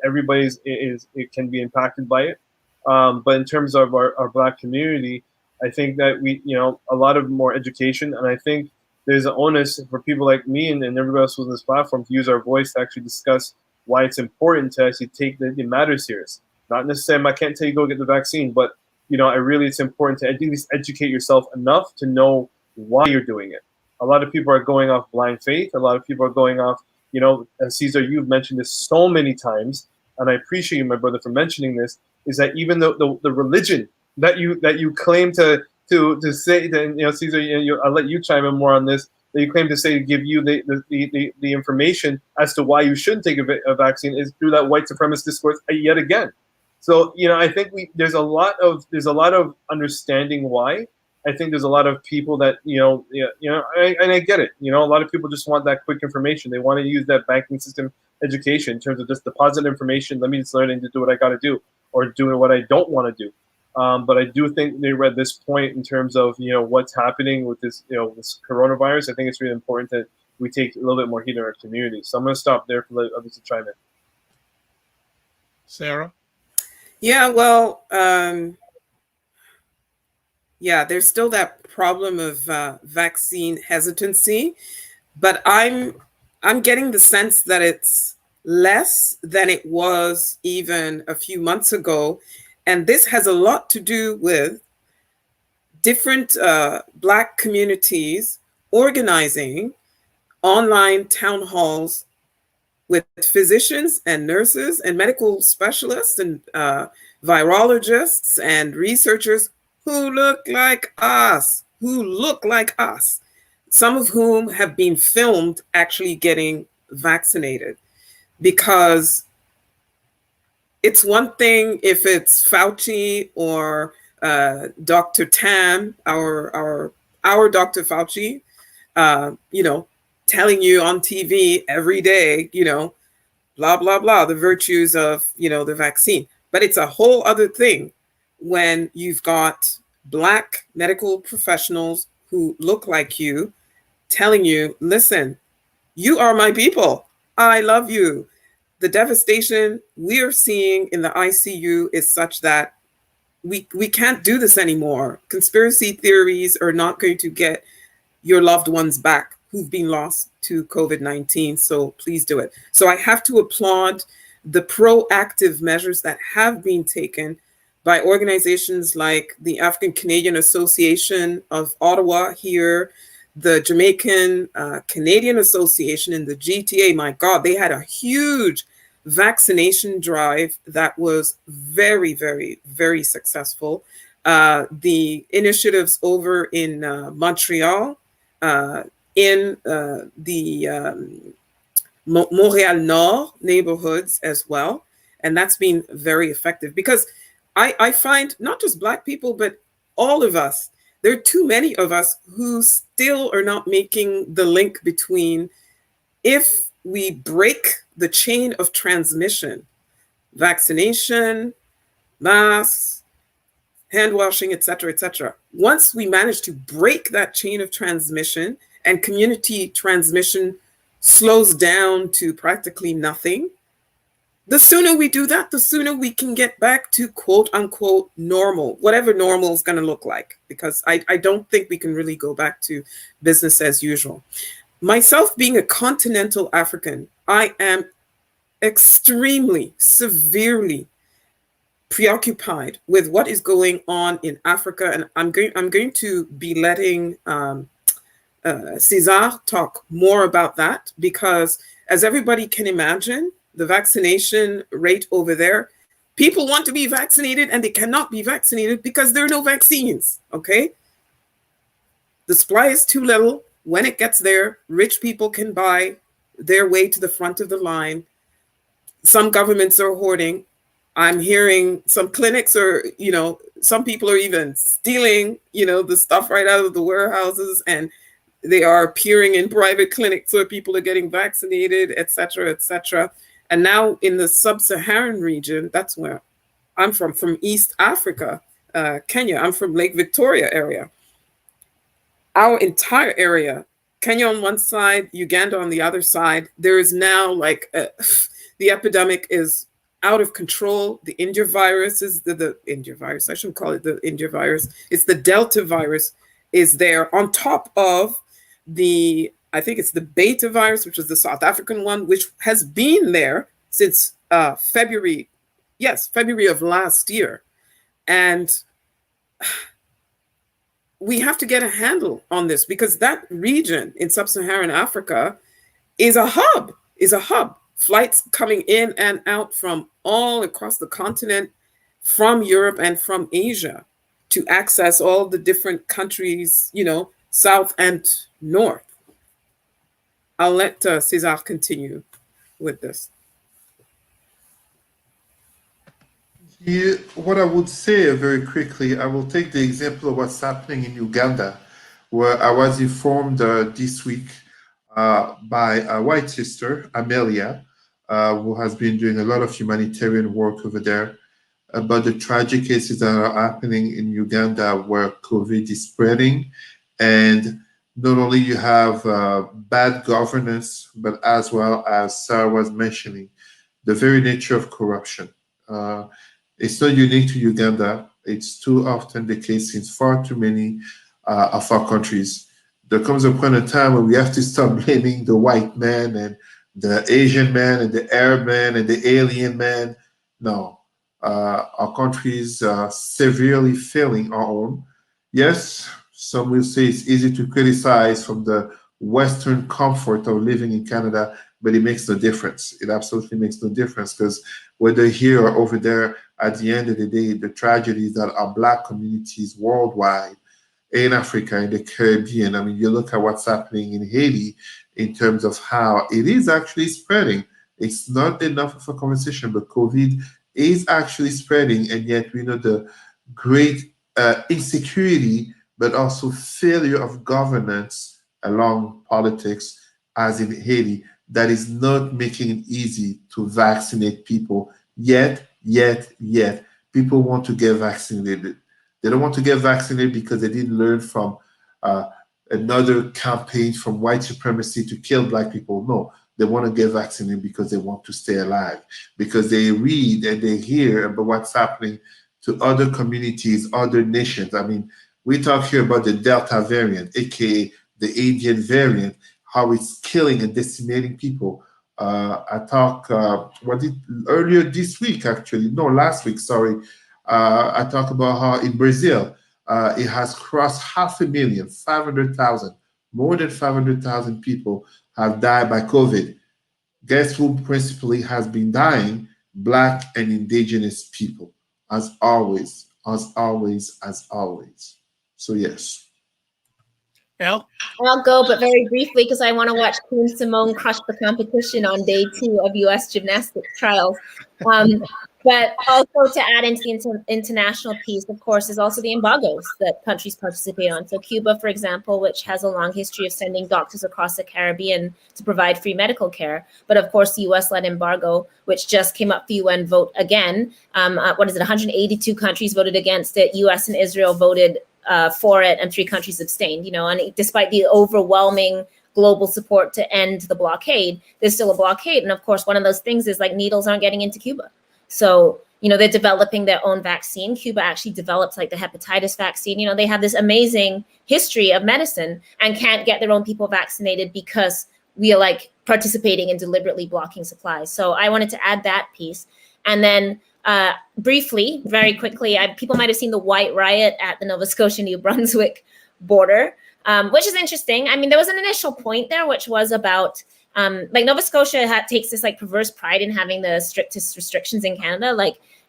Everybody's it can be impacted by it. But in terms of our Black community, I think that we, a lot of more education, and I think there's an onus for people like me and everybody else who's on this platform to use our voice to actually discuss why it's important to actually take the matter serious. Not necessarily, I can't tell you go get the vaccine, but it's important to at least educate yourself enough to know why you're doing it. A lot of people are going off blind faith. A lot of people are going off, and Cesar, you've mentioned this so many times, and I appreciate you, my brother, for mentioning this, is that even though the religion that you claim to say, that, Cesar, I'll let you chime in more on this, that you claim to say to give you the information as to why you shouldn't take a vaccine is through that white supremacist discourse yet again. So I think there's a lot of understanding why. I think there's a lot of people that and I get it. A lot of people just want that quick information. They want to use that banking system education in terms of just deposit information. Let me just learn to do what I got to do, or doing what I don't want to do. But I do think they were at this point in terms of what's happening with this this coronavirus. I think it's really important that we take a little bit more heed in our community. So I'm going to stop there for others to chime in. Sarah? Yeah, well, there's still that problem of vaccine hesitancy, but I'm getting the sense that it's less than it was even a few months ago. And this has a lot to do with different Black communities organizing online town halls with physicians and nurses and medical specialists and virologists and researchers who look like us, some of whom have been filmed actually getting vaccinated. Because it's one thing if it's Fauci or Dr. Tam, our Dr. Fauci, telling you on TV every day, blah, blah, blah, the virtues of, the vaccine. But it's a whole other thing when you've got Black medical professionals who look like you telling you, listen, you are my people. I love you. The devastation we're seeing in the ICU is such that we can't do this anymore. Conspiracy theories are not going to get your loved ones back who've been lost to COVID-19. So please do it. So I have to applaud the proactive measures that have been taken by organizations like the African Canadian Association of Ottawa here, the Jamaican Canadian Association in the GTA. My God, they had a huge vaccination drive that was very, very, very successful. The initiatives over in Montreal, in the Montreal Nord neighborhoods as well. And that's been very effective because I find not just Black people, but all of us, there are too many of us who still are not making the link between if we break the chain of transmission, vaccination, masks, hand washing, et cetera, once we manage to break that chain of transmission and community transmission slows down to practically nothing, the sooner we do that, the sooner we can get back to quote unquote normal, whatever normal is going to look like, because I don't think we can really go back to business as usual. Myself being a continental African, I am extremely, severely preoccupied with what is going on in Africa. And I'm going to be letting Cesar talk more about that, because as everybody can imagine, the vaccination rate over there, people want to be vaccinated and they cannot be vaccinated because there are no vaccines, okay? The supply is too little. When it gets there, rich people can buy their way to the front of the line. Some governments are hoarding. I'm hearing some clinics are, some people are even stealing, the stuff right out of the warehouses, and they are appearing in private clinics where people are getting vaccinated, et cetera, et cetera. And now in the sub-Saharan region, that's where I'm from East Africa, Kenya. I'm from Lake Victoria area. our entire area, Kenya on one side, Uganda on the other side, there is now like the epidemic is out of control. The India virus is the India virus. I shouldn't call it the India virus. It's the Delta virus is there on top of I think it's the Beta virus, which is the South African one, which has been there since February of last year. And we have to get a handle on this because that region in sub-Saharan Africa is a hub. Flights coming in and out from all across the continent, from Europe and from Asia, to access all the different countries, south and north. I'll let Cesar continue with this. What I would say very quickly, I will take the example of what's happening in Uganda, where I was informed this week by a white sister, Amelia, who has been doing a lot of humanitarian work over there, about the tragic cases that are happening in Uganda where COVID is spreading. And not only you have bad governance, but as well as Sarah was mentioning, the very nature of corruption. It's not unique to Uganda. It's too often the case in far too many of our countries. There comes a point in time where we have to stop blaming the white man and the Asian man and the Arab man and the alien man. No, our countries are severely failing our own. Yes, some will say it's easy to criticize from the Western comfort of living in Canada, but it makes no difference. It absolutely makes no difference, because whether here or over there, at the end of the day, the tragedies that our Black communities worldwide, in Africa, in the Caribbean, I mean, you look at what's happening in Haiti in terms of how it is actually spreading. It's not enough of a conversation, but COVID is actually spreading, and yet we know the great insecurity, but also failure of governance along politics, as in Haiti, that is not making it easy to vaccinate people. Yet, people want to get vaccinated. They don't want to get vaccinated because they didn't learn from another campaign from white supremacy to kill Black people. No, they want to get vaccinated because they want to stay alive, because they read and they hear about what's happening to other communities, other nations. I mean, we talk here about the Delta variant, aka the Indian variant, how it's killing and decimating people. I talked earlier this week, actually, no, last week, sorry. I talked about how in Brazil, it has crossed 500,000, 500,000, more than 500,000 people have died by COVID. Guess who principally has been dying? Black and indigenous people, as always. So yes. Elle? I'll go, but very briefly, because I want to watch Queen Simone crush the competition on day 2 of U.S. gymnastics trials. But also to add into the international piece, of course, is also the embargoes that countries participate on. So Cuba, for example, which has a long history of sending doctors across the Caribbean to provide free medical care. But of course, the U.S.-led embargo, which just came up for UN vote again. 182 countries voted against it. U.S. and Israel voted for it, and 3 countries abstained. And despite the overwhelming global support to end the blockade, there's still a blockade. And of course, one of those things is like needles aren't getting into Cuba. So, they're developing their own vaccine. Cuba actually developed like the hepatitis vaccine. They have this amazing history of medicine and can't get their own people vaccinated because we are like participating in deliberately blocking supplies. So I wanted to add that piece. And then briefly, very quickly, people might have seen the white riot at the Nova Scotia-New Brunswick border, which is interesting. I mean, there was an initial point there, which was about Nova Scotia takes this like perverse pride in having the strictest restrictions in Canada,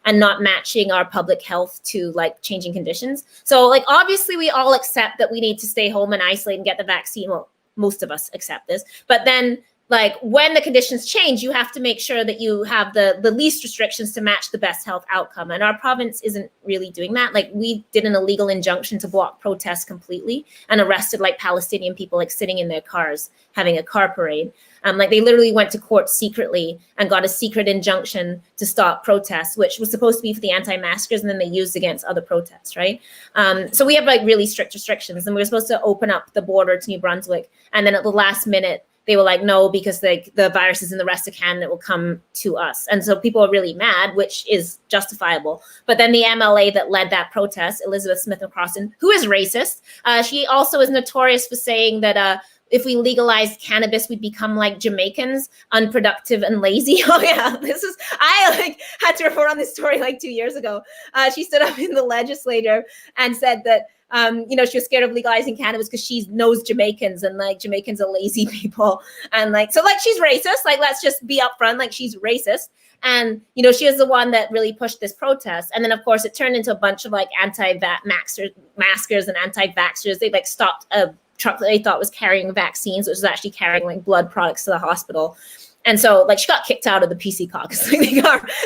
and not matching our public health to like changing conditions. So obviously we all accept that we need to stay home and isolate and get the vaccine. Well, most of us accept this, but then like when the conditions change, you have to make sure that you have the least restrictions to match the best health outcome. And our province isn't really doing that. Like we did an illegal injunction to block protests completely and arrested like Palestinian people, like sitting in their cars, having a car parade. Like they literally went to court secretly and got a secret injunction to stop protests, which was supposed to be for the anti-maskers, and then they used against other protests, right? So we have like really strict restrictions, and we were supposed to open up the border to New Brunswick. And then at the last minute, they were like, no, because the virus is in the rest of Canada, it will come to us. And so people are really mad, which is justifiable. But then the MLA that led that protest, Elizabeth Smith McCrossan, who is racist, she also is notorious for saying that if we legalized cannabis, we'd become like Jamaicans, unproductive and lazy. Oh yeah, I like had to report on this story like 2 years ago. She stood up in the legislature and said that she was scared of legalizing cannabis because she knows Jamaicans, and like Jamaicans are lazy people. And like, so like she's racist, like let's just be upfront, like she's racist. And, she was the one that really pushed this protest. And then of course it turned into a bunch of like anti-maskers and anti-vaxxers. They like stopped a truck that they thought was carrying vaccines, which was actually carrying like blood products to the hospital. And so like she got kicked out of the PC caucus. Like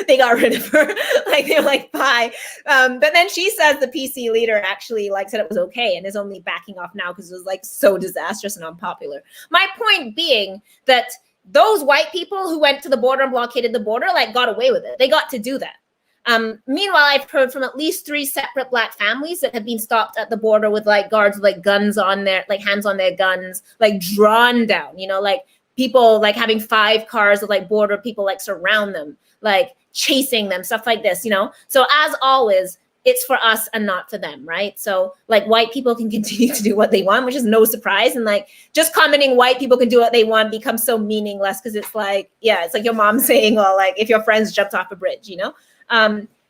they got rid of her. Like they were like, bye. But then she says the PC leader actually like said it was okay and is only backing off now because it was like so disastrous and unpopular. My point being that those white people who went to the border and blockaded the border like got away with it. They got to do that. Meanwhile, I've heard from at least 3 separate Black families that have been stopped at the border with like guards with like guns on their, like hands on their guns, like drawn down, like people like having 5 cars with like border people like surround them, like chasing them, stuff like this, So as always, it's for us and not for them, right? So like white people can continue to do what they want, which is no surprise. And like just commenting white people can do what they want becomes so meaningless because it's like, yeah, it's like your mom saying, well, like if your friends jumped off a bridge,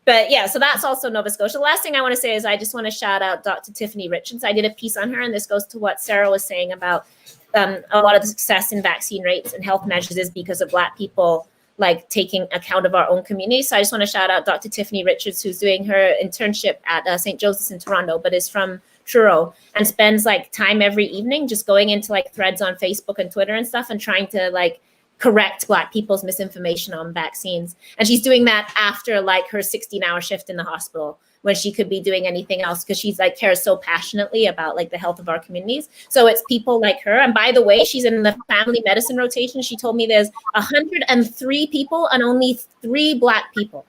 But yeah, so that's also Nova Scotia. The last thing I want to say is I just want to shout out Dr. Tiffany Richards. I did a piece on her, and this goes to what Sarah was saying about a lot of the success in vaccine rates and health measures is because of Black people like taking account of our own community. So I just want to shout out Dr. Tiffany Richards, who's doing her internship at St. Joseph's in Toronto, but is from Truro and spends like time every evening just going into like threads on Facebook and Twitter and stuff and trying to like correct Black people's misinformation on vaccines. And she's doing that after like her 16-hour shift in the hospital when she could be doing anything else because she's like cares so passionately about like the health of our communities. So it's people like her. And by the way, she's in the family medicine rotation. She told me there's 103 people and only 3 Black people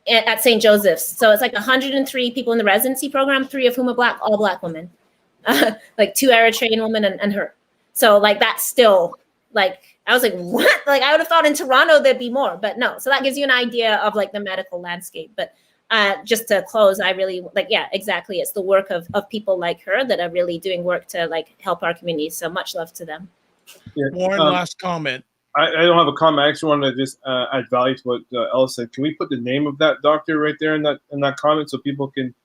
at St. Joseph's. So it's like 103 people in the residency program, 3 of whom are Black, all Black women, like 2 Eritrean women and her. So like that's still like, I was like, what? Like I would have thought in Toronto there'd be more, but no. So that gives you an idea of like the medical landscape. But just to close, I really like, yeah, exactly. It's the work of people like her that are really doing work to like help our community. So much love to them. Yeah. Warren, last comment. I don't have a comment. I actually wanted to just add value to what Ella said. Can we put the name of that doctor right there in that comment so people can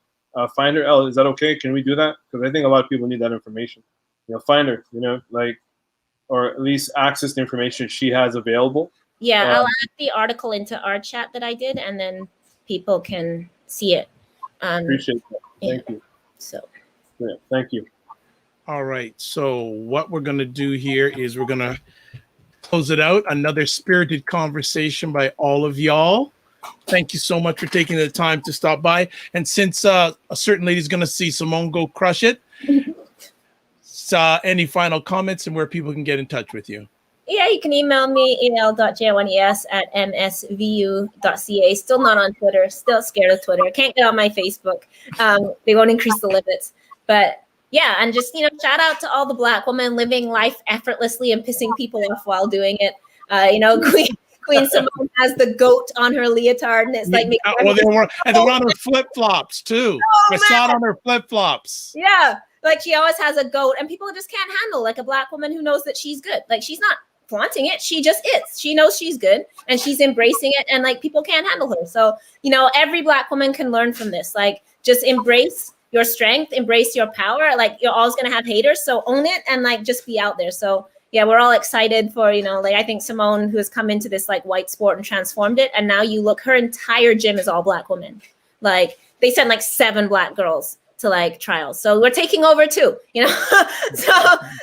find her? Ella, is that okay? Can we do that? Because I think a lot of people need that information. Find her. Like, or at least access the information she has available. Yeah, I'll add the article into our chat that I did, and then people can see it. Appreciate that. Thank you. So, yeah, thank you. All right. So what we're going to do here is we're going to close it out. Another spirited conversation by all of y'all. Thank you so much for taking the time to stop by. And since a certain lady's going to see Simone go crush it, any final comments and where people can get in touch with you? Yeah, you can email me, al.j1es@msvu.ca. Still not on Twitter. Still scared of Twitter. Can't get on my Facebook. They won't increase the limits. But yeah, and just, shout out to all the Black women living life effortlessly and pissing people off while doing it. Queen Simone has the goat on her leotard, and it's like, they were on her flip-flops too. I saw it on her flip-flops. Yeah. Like she always has a goat, and people just can't handle like a Black woman who knows that she's good. Like she's not flaunting it. She just is. She knows she's good and she's embracing it, and like people can't handle her. So, every Black woman can learn from this. Like just embrace your strength, embrace your power. Like you're always going to have haters. So own it and like just be out there. So yeah, we're all excited for, like I think Simone, who has come into this like white sport and transformed it. And now you look, her entire gym is all Black women. Like they sent like 7 Black girls to like trials. So we're taking over too, So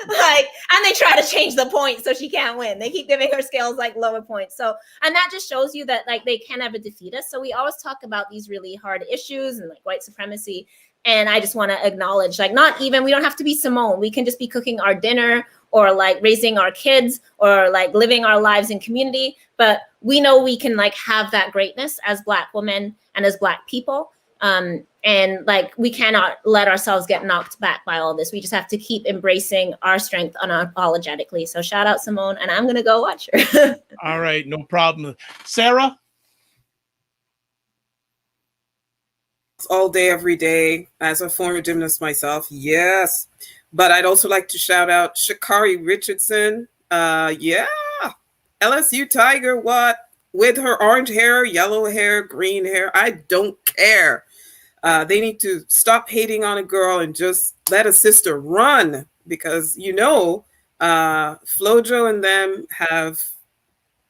like, And they try to change the point so she can't win. They keep giving her scales like lower points. So, and that just shows you that like they can never defeat us. So we always talk about these really hard issues and like white supremacy. And I just want to acknowledge, like, not even, we don't have to be Simone. We can just be cooking our dinner or like raising our kids or like living our lives in community. But we know we can like have that greatness as Black women and as Black people. And like, we cannot let ourselves get knocked back by all this. We just have to keep embracing our strength unapologetically. So shout out Simone, and I'm going to go watch her. All right, no problem. Sarah? All day, every day, as a former gymnast myself, yes. But I'd also like to shout out Sha'Carri Richardson. Yeah, LSU Tiger, what? With her orange hair, yellow hair, green hair, I don't care. They need to stop hating on a girl and just let a sister run, because, you know, Flojo and them have,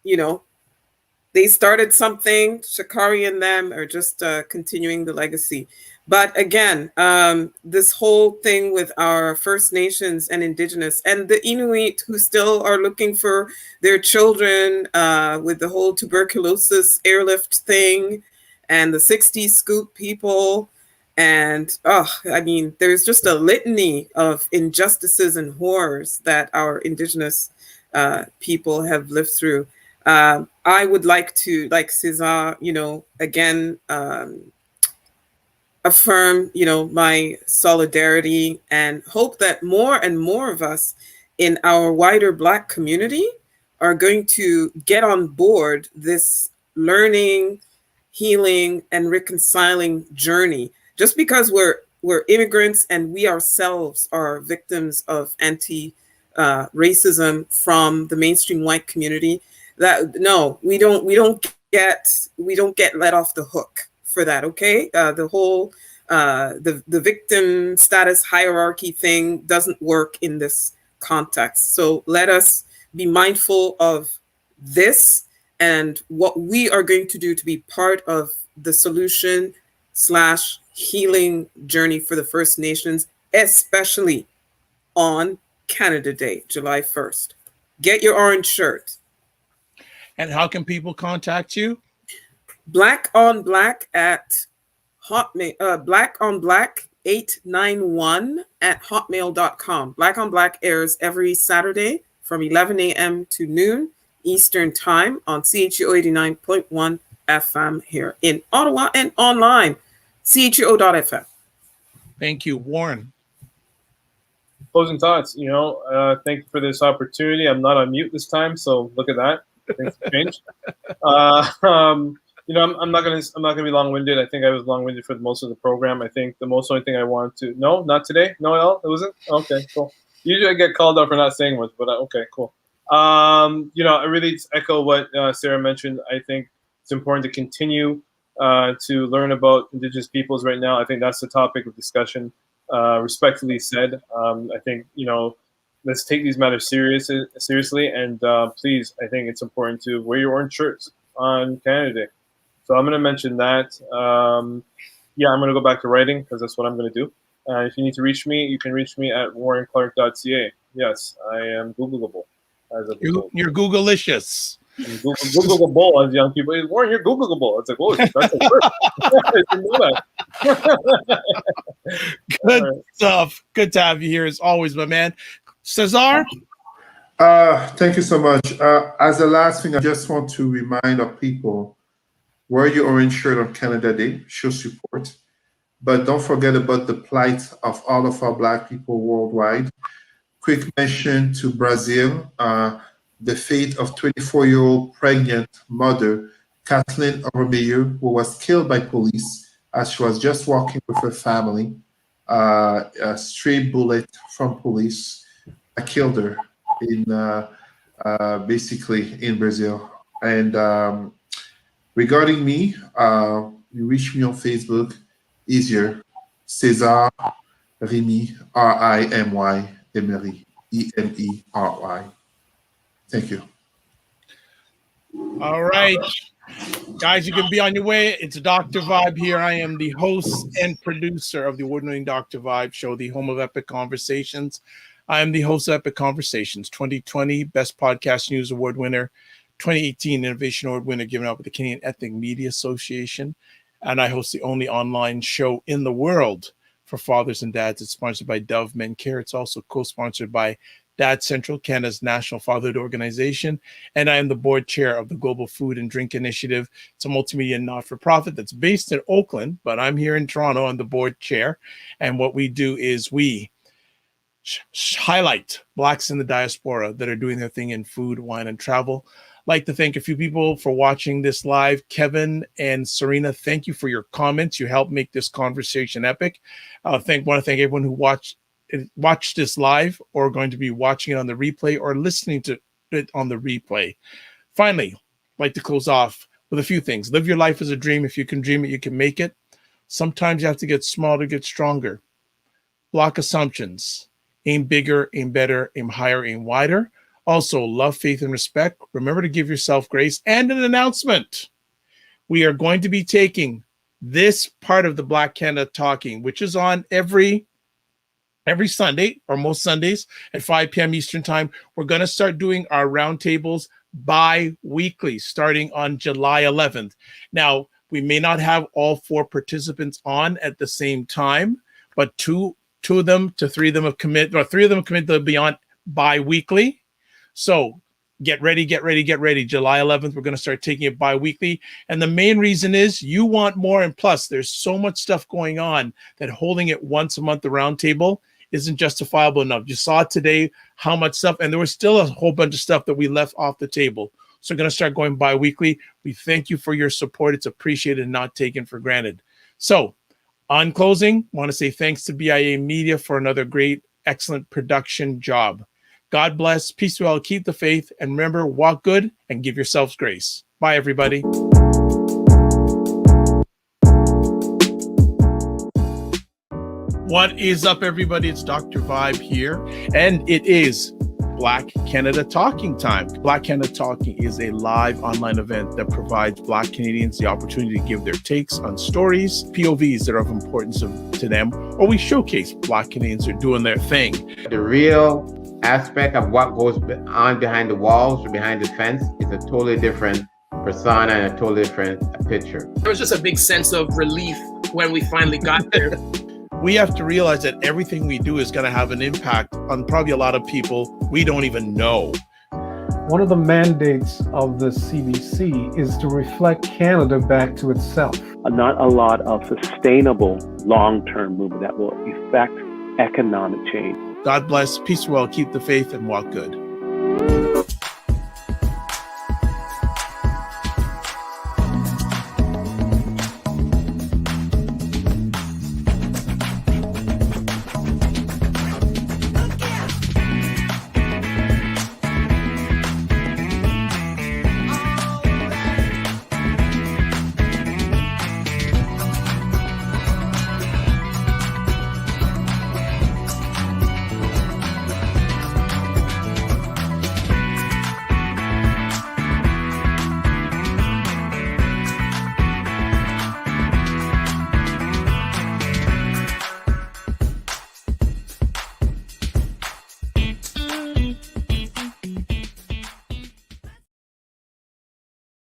you know, they started something. Sha'Carri and them are just continuing the legacy. But again, this whole thing with our First Nations and Indigenous and the Inuit who still are looking for their children with the whole tuberculosis airlift thing and the 60 scoop people. And, I mean, there's just a litany of injustices and horrors that our Indigenous people have lived through. I would like to, like Cesar, you know, again, affirm, you know, my solidarity and hope that more and more of us in our wider Black community are going to get on board this learning, healing, and reconciling journey. Just because we're immigrants and we ourselves are victims of anti-racism from the mainstream white community, that no, we don't get let off the hook for that. Okay, the whole the victim status hierarchy thing doesn't work in this context. So let us be mindful of this and what we are going to do to be part of the solution / healing journey for the First Nations, especially on Canada Day, July 1st. Get your orange shirt. And how can people contact you? Black on Black at Hotmail, Black on Black 891 at hotmail.com. Black on Black airs every Saturday from 11 a.m. to noon Eastern Time on CHUO 89.1 FM here in Ottawa and online, CHUO.FM. Thank you. Warren? Closing thoughts, you know, thank you for this opportunity. I'm not on mute this time, so look at that. Things have changed. You know, I'm not gonna be long-winded. I think I was long-winded for most of the program. I think the only thing I want to not today. No, it wasn't. Okay, cool. Usually I get called out for not saying much, but okay, cool. You know, I really echo what Sarah mentioned. I think it's important to continue to learn about Indigenous peoples right now. I think that's the topic of discussion. Respectfully said, I think, you know, let's take these matters seriously, and please, I think it's important to wear your orange shirts on Canada Day. So I'm going to mention that. Yeah, I'm going to go back to writing because that's what I'm going to do. If you need to reach me, you can reach me at warrenclark.ca. Yes, I am Googleable. You're Googleicious. Googleable, as young people. Warren, you're Googleable. It's like, oh, that's a word. I didn't know that. Good stuff. Good to have you here as always, my man. Cesar? Thank you so much. As the last thing, I just want to remind our people, wear your orange shirt on Canada Day, show support. But don't forget about the plight of all of our Black people worldwide. Quick mention to Brazil, the fate of 24-year-old pregnant mother, Kathleen Romeo, who was killed by police as she was just walking with her family. A stray bullet from police killed her in basically in Brazil. And regarding me, you reach me on Facebook, easier, Cesar Remy, R-I-M-Y, Emery, E-M-E-R-Y. Thank you. All right. Guys, you can be on your way. It's Dr. Vibe here. I am the host and producer of the award-winning Dr. Vibe show, the home of epic conversations. I am the host of Epic Conversations, 2020 Best Podcast News Award winner, 2018 Innovation Award winner given out by the Canadian Ethnic Media Association. And I host the only online show in the world for fathers and dads. It's sponsored by Dove Men Care. It's also co-sponsored by Dad Central, Canada's national fatherhood organization. And I am the board chair of the Global Food and Drink Initiative. It's a multimedia not-for-profit that's based in Oakland, but I'm here in Toronto. I'm the board chair. And what we do is we highlight Blacks in the diaspora that are doing their thing in food, wine, and travel. I'd like to thank a few people for watching this live. Kevin and Serena, thank you for your comments. You helped make this conversation epic. I want to thank everyone who watched this live or going to be watching it on the replay or listening to it on the replay. Finally, I'd like to close off with a few things. Live your life as a dream. If you can dream it, you can make it. Sometimes you have to get small to get stronger. Block assumptions. Aim bigger, aim better, aim higher, aim wider. Also, love, faith, and respect. Remember to give yourself grace. And an announcement. We are going to be taking this part of the Black Canada Talking, which is on every Sunday or most Sundays at 5 p.m. Eastern time. We're going to start doing our roundtables bi-weekly starting on July 11th. Now, we may not have all 4 participants on at the same time, but two of them to 3 of them have committed, or 3 of them have committed to be on bi-weekly. So get ready. July 11th, we're going to start taking it bi-weekly. And the main reason is you want more. And plus, there's so much stuff going on that holding it once a month, the roundtable, isn't justifiable enough. You saw today how much stuff, and there was still a whole bunch of stuff that we left off the table. So we're going to start going bi-weekly. We thank you for your support. It's appreciated and not taken for granted. So on closing, I want to say thanks to BIA Media for another great, excellent production job. God bless, peace to all, keep the faith, and remember, walk good and give yourselves grace. Bye, everybody. What is up, everybody? It's Dr. Vibe here, and it is Black Canada Talking time. Black Canada Talking is a live online event that provides Black Canadians the opportunity to give their takes on stories, POVs that are of importance to them, or we showcase Black Canadians who are doing their thing. The real aspect of what goes on behind the walls or behind the fence is a totally different persona and a totally different picture. There was just a big sense of relief when we finally got there. We have to realize that everything we do is going to have an impact on probably a lot of people we don't even know. One of the mandates of the CBC is to reflect Canada back to itself. Not a lot of sustainable long-term movement that will effect economic change. God bless, peace well, keep the faith, and walk good.